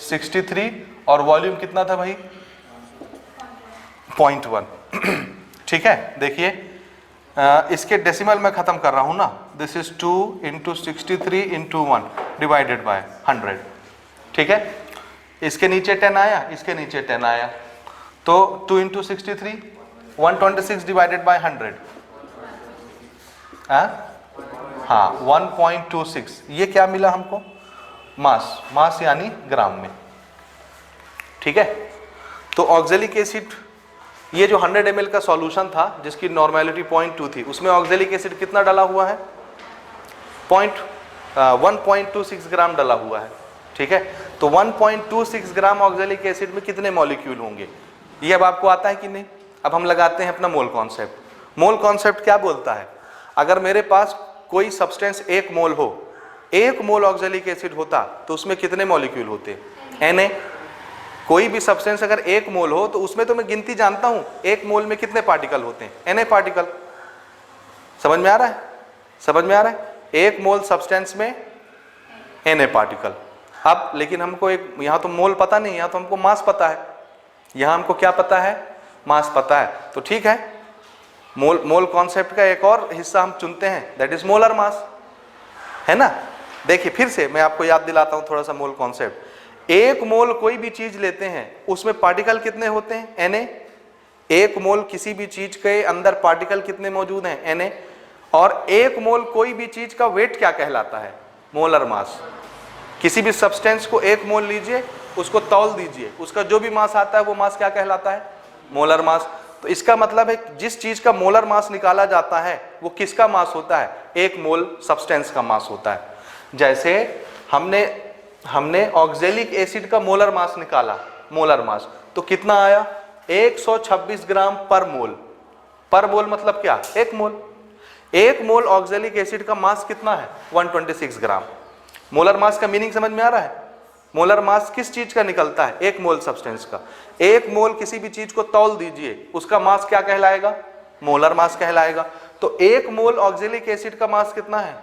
63 और वॉल्यूम कितना था भाई 0.1। ठीक है, देखिए इसके डेसिमल में खत्म कर रहा हूं ना, this is 2 into 63 into 1 divided by 100। ठीक है, इसके नीचे 10 आया, इसके नीचे 10 आया, तो 2 इंटू 63 126 डिवाइडेड बाय 100, हाँ 1.26। ये क्या मिला हमको, मास, मास यानी ग्राम में। ठीक है, तो ऑक्जेलिक एसिड, ये जो 100 ml का सॉल्यूशन था जिसकी नॉर्मेलिटी 0.2 थी, उसमें ऑक्जेलिक एसिड कितना डाला हुआ है 1.26 ग्राम डाला हुआ है। ठीक है, तो 1.26 ग्राम ऑक्जेलिक एसिड में कितने मॉलिक्यूल होंगे, ये अब आपको आता है कि नहीं। अब हम लगाते हैं अपना मोल कॉन्सेप्ट। मोल कॉन्सेप्ट क्या बोलता है, अगर मेरे पास कोई सब्सटेंस 1 मोल हो, 1 मोल ऑक्जेलिक एसिड होता तो उसमें कितने मॉलिक्यूल होते, Na। कोई भी सब्सटेंस अगर 1 मोल हो तो उसमें तो मैं गिनती जानता हूं, 1 मोल में कितने पार्टिकल होते हैं, Na पार्टिकल। समझ में आ रहा है, समझ में आ रहा है, 1 मोल सब्सटेंस में Na पार्टिकल। अब लेकिन हमको एक, यहां तो मोल पता नहीं, यहां तो हमको मास पता है, यहां हमको क्या पता है, मास पता है। तो ठीक है, मोल कॉन्सेप्ट का एक और हिस्सा हम चुनते हैं, दैट इज मोलर मास, है ना। देखिए फिर से मैं आपको याद दिलाता हूं थोड़ा सा मोल कॉन्सेप्ट। 1 मोल कोई भी चीज लेते हैं, उसमें पार्टिकल कितने होते हैं, Na। 1 मोल किसी भी चीज के अंदर पार्टिकल कितने मौजूद हैं, Na। और 1 मोल कोई भी चीज का वेट क्या कहलाता है, मोलर मास। किसी भी सब्सटेंस को 1 मोल लीजिए, उसको तौल दीजिए, उसका जो भी मास आता है वो मास क्या कहलाता है, मोलर मास। तो इसका मतलब है जिस चीज का मोलर मास निकाला जाता है वो किसका मास होता है, 1 मोल सब्सटेंस का मास होता है। जैसे हमने ऑक्जेलिक एसिड का मोलर मास निकाला, मोलर मास, तो कितना आया 126 ग्राम पर मोल। पर मोल मतलब क्या, 1 मोल। 1 मोल ऑक्जेलिक एसिड का मास कितना है 126 ग्राम। मोलर मास का मीनिंग समझ में आ रहा है, मोलर मास किस चीज का निकलता है, 1 मोल सब्सटेंस का। 1 मोल किसी भी चीज को तौल दीजिए, उसका मास क्या कहलाएगा, मोलर मास कहलाएगा। तो 1 मोल ऑक्जेलिक एसिड का मास कितना है,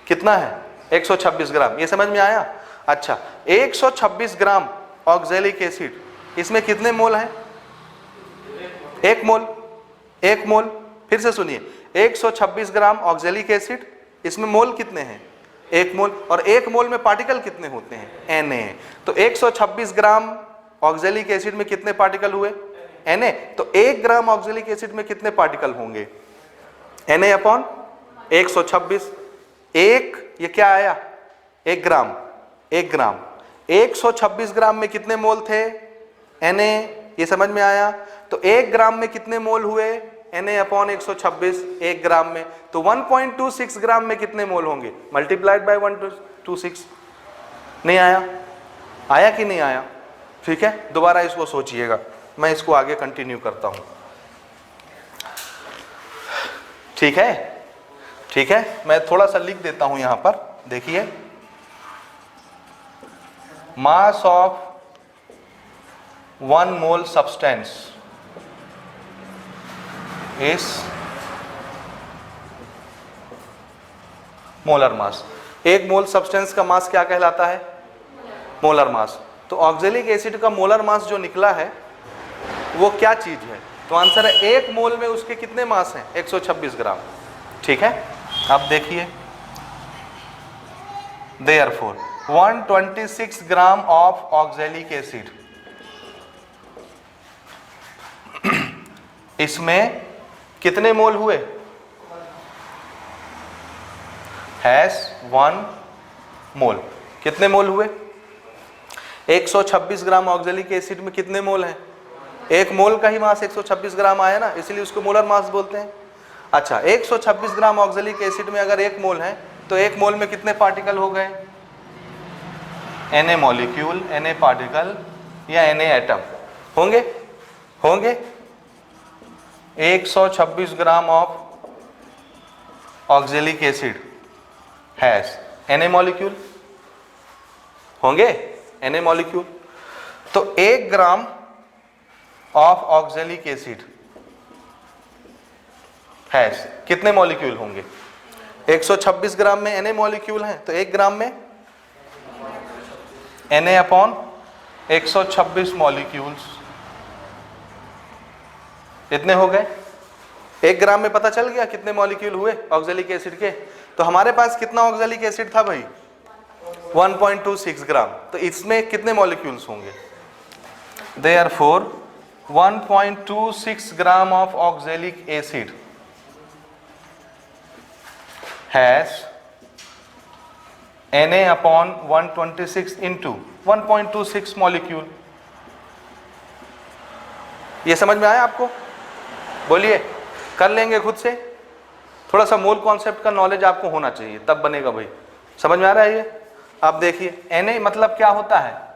कितना है 126 ग्राम। ये समझ में आया। अच्छा, 126 ग्राम ऑक्जेलिक एसिड, इसमें कितने मोल हैं, 1 मोल। 1 मोल, फिर से सुनिए, 126 ग्राम ऑक्जेलिक एसिड, इसमें मोल कितने हैं, 1 मोल। और 1 मोल में पार्टिकल कितने होते हैं, Na। तो 126 ग्राम ऑक्जेलिक एसिड में कितने पार्टिकल हुए, Na। तो 1 ग्राम ऑक्जेलिक एसिड में कितने पार्टिकल होंगे, Na अपॉन 126। ये क्या आया, 1 ग्राम। 1 ग्राम 126 ग्राम में कितने मोल थे, Na। ये समझ में आया। तो 1 ग्राम में कितने मोल हुए, Na अपॉन 126 1 ग्राम में। तो 1.26 ग्राम में कितने मोल होंगे, मल्टीप्लाइड बाय 126। नहीं आया, आया कि नहीं आया। ठीक है, दोबारा इसको सोचिएगा, मैं इसको आगे कंटिन्यू करता हूं। ठीक है, ठीक है, मैं थोड़ा सा लिख देता हूं यहां पर। देखिए, mass of 1 mole substance is molar mass. 1 mole substance का मास क्या कहलाता है, मोलर मास। तो ऑक्जेलिक एसिड का मोलर मास जो निकला है वो क्या चीज है, तो आंसर है 1 मोल में उसके कितने मास हैं, 126 ग्राम। ठीक है, अब देखिए, therefore 126 gram of oxalic acid, इसमें कितने मोल हुए, हैश 1 मोल। कितने मोल हुए, 126 ग्राम ऑक्जेलिक एसिड में कितने मोल हैं, 1 मोल का ही मास 126 ग्राम आया ना, इसलिए उसको मोलर मास बोलते हैं। अच्छा, 126 ग्राम ऑक्जेलिक एसिड में अगर 1 मोल है तो 1 मोल में कितने पार्टिकल हो गए, Na मॉलिक्यूल, Na पार्टिकल या Na एटम होंगे, होंगे। 126 gram of oxalic acid has Na molecule, होंगे Na मॉलिक्यूल। तो 1 ग्राम ऑफ ऑक्जेलिक एसिड है, कितने मॉलिक्यूल होंगे? 126 ग्राम में Na मॉलिक्यूल हैं, तो 1 ग्राम में Na अपॉन 126 मॉलिक्यूल्स, इतने हो गए। 1 ग्राम में पता चल गया कितने मॉलिक्यूल हुए ऑक्जेलिक एसिड के। तो हमारे पास कितना ऑक्जेलिक एसिड था भाई? 1.26 ग्राम। तो इसमें कितने मॉलिक्यूल्स होंगे? Therefore 1.26 gram of oxalic acid has Na upon 126 into 1.26 molecule. ये समझ में आया आपको? बोलिए, कर लेंगे खुद से। थोड़ा सा मोल कॉन्सेप्ट का नॉलेज आपको होना चाहिए, तब बनेगा भाई। समझ में आ रहा है ये? आप देखिए Na मतलब क्या होता है?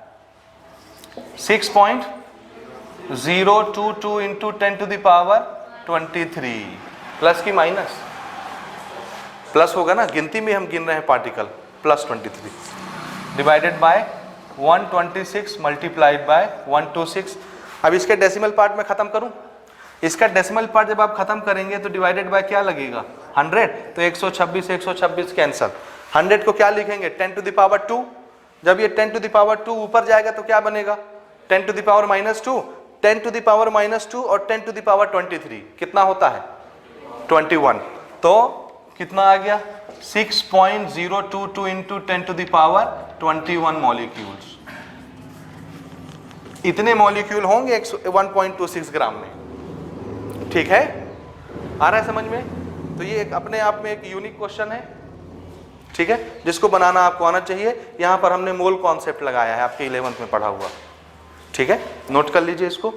6.022 into 10 to the power 23, plus की माइनस? प्लस होगा ना, गिनती में हम गिन रहे हैं particle, plus 23 divided by 126 multiplied by 126। अब इसके डेसिमल पार्ट में खत्म करूं? इसका डेसिमल पार्ट जब आप खत्म करेंगे तो डिवाइडेड बाय क्या लगेगा? 100। तो 126 कैंसल। 100 को क्या लिखेंगे? 10 टू द पावर 2। जब ये 10 टू द पावर 2 ऊपर जाएगा तो क्या बनेगा? 10 to the power -2। 10 to the power -2 और 10 टू द पावर 23 कितना होता है? 21। तो कितना आ गया? 6.022 into 10 to the power 21 molecules. इतने मॉलिक्यूल होंगे 1.26 ग्राम में। ठीक है, आ रहा है समझ में? तो ये एक अपने आप में एक यूनिक क्वेश्चन है, ठीक है, जिसको बनाना आपको आना चाहिए। यहां पर हमने मोल कॉन्सेप्ट लगाया है, आपके 11th में पढ़ा हुआ। ठीक है, नोट कर लीजिए इसको।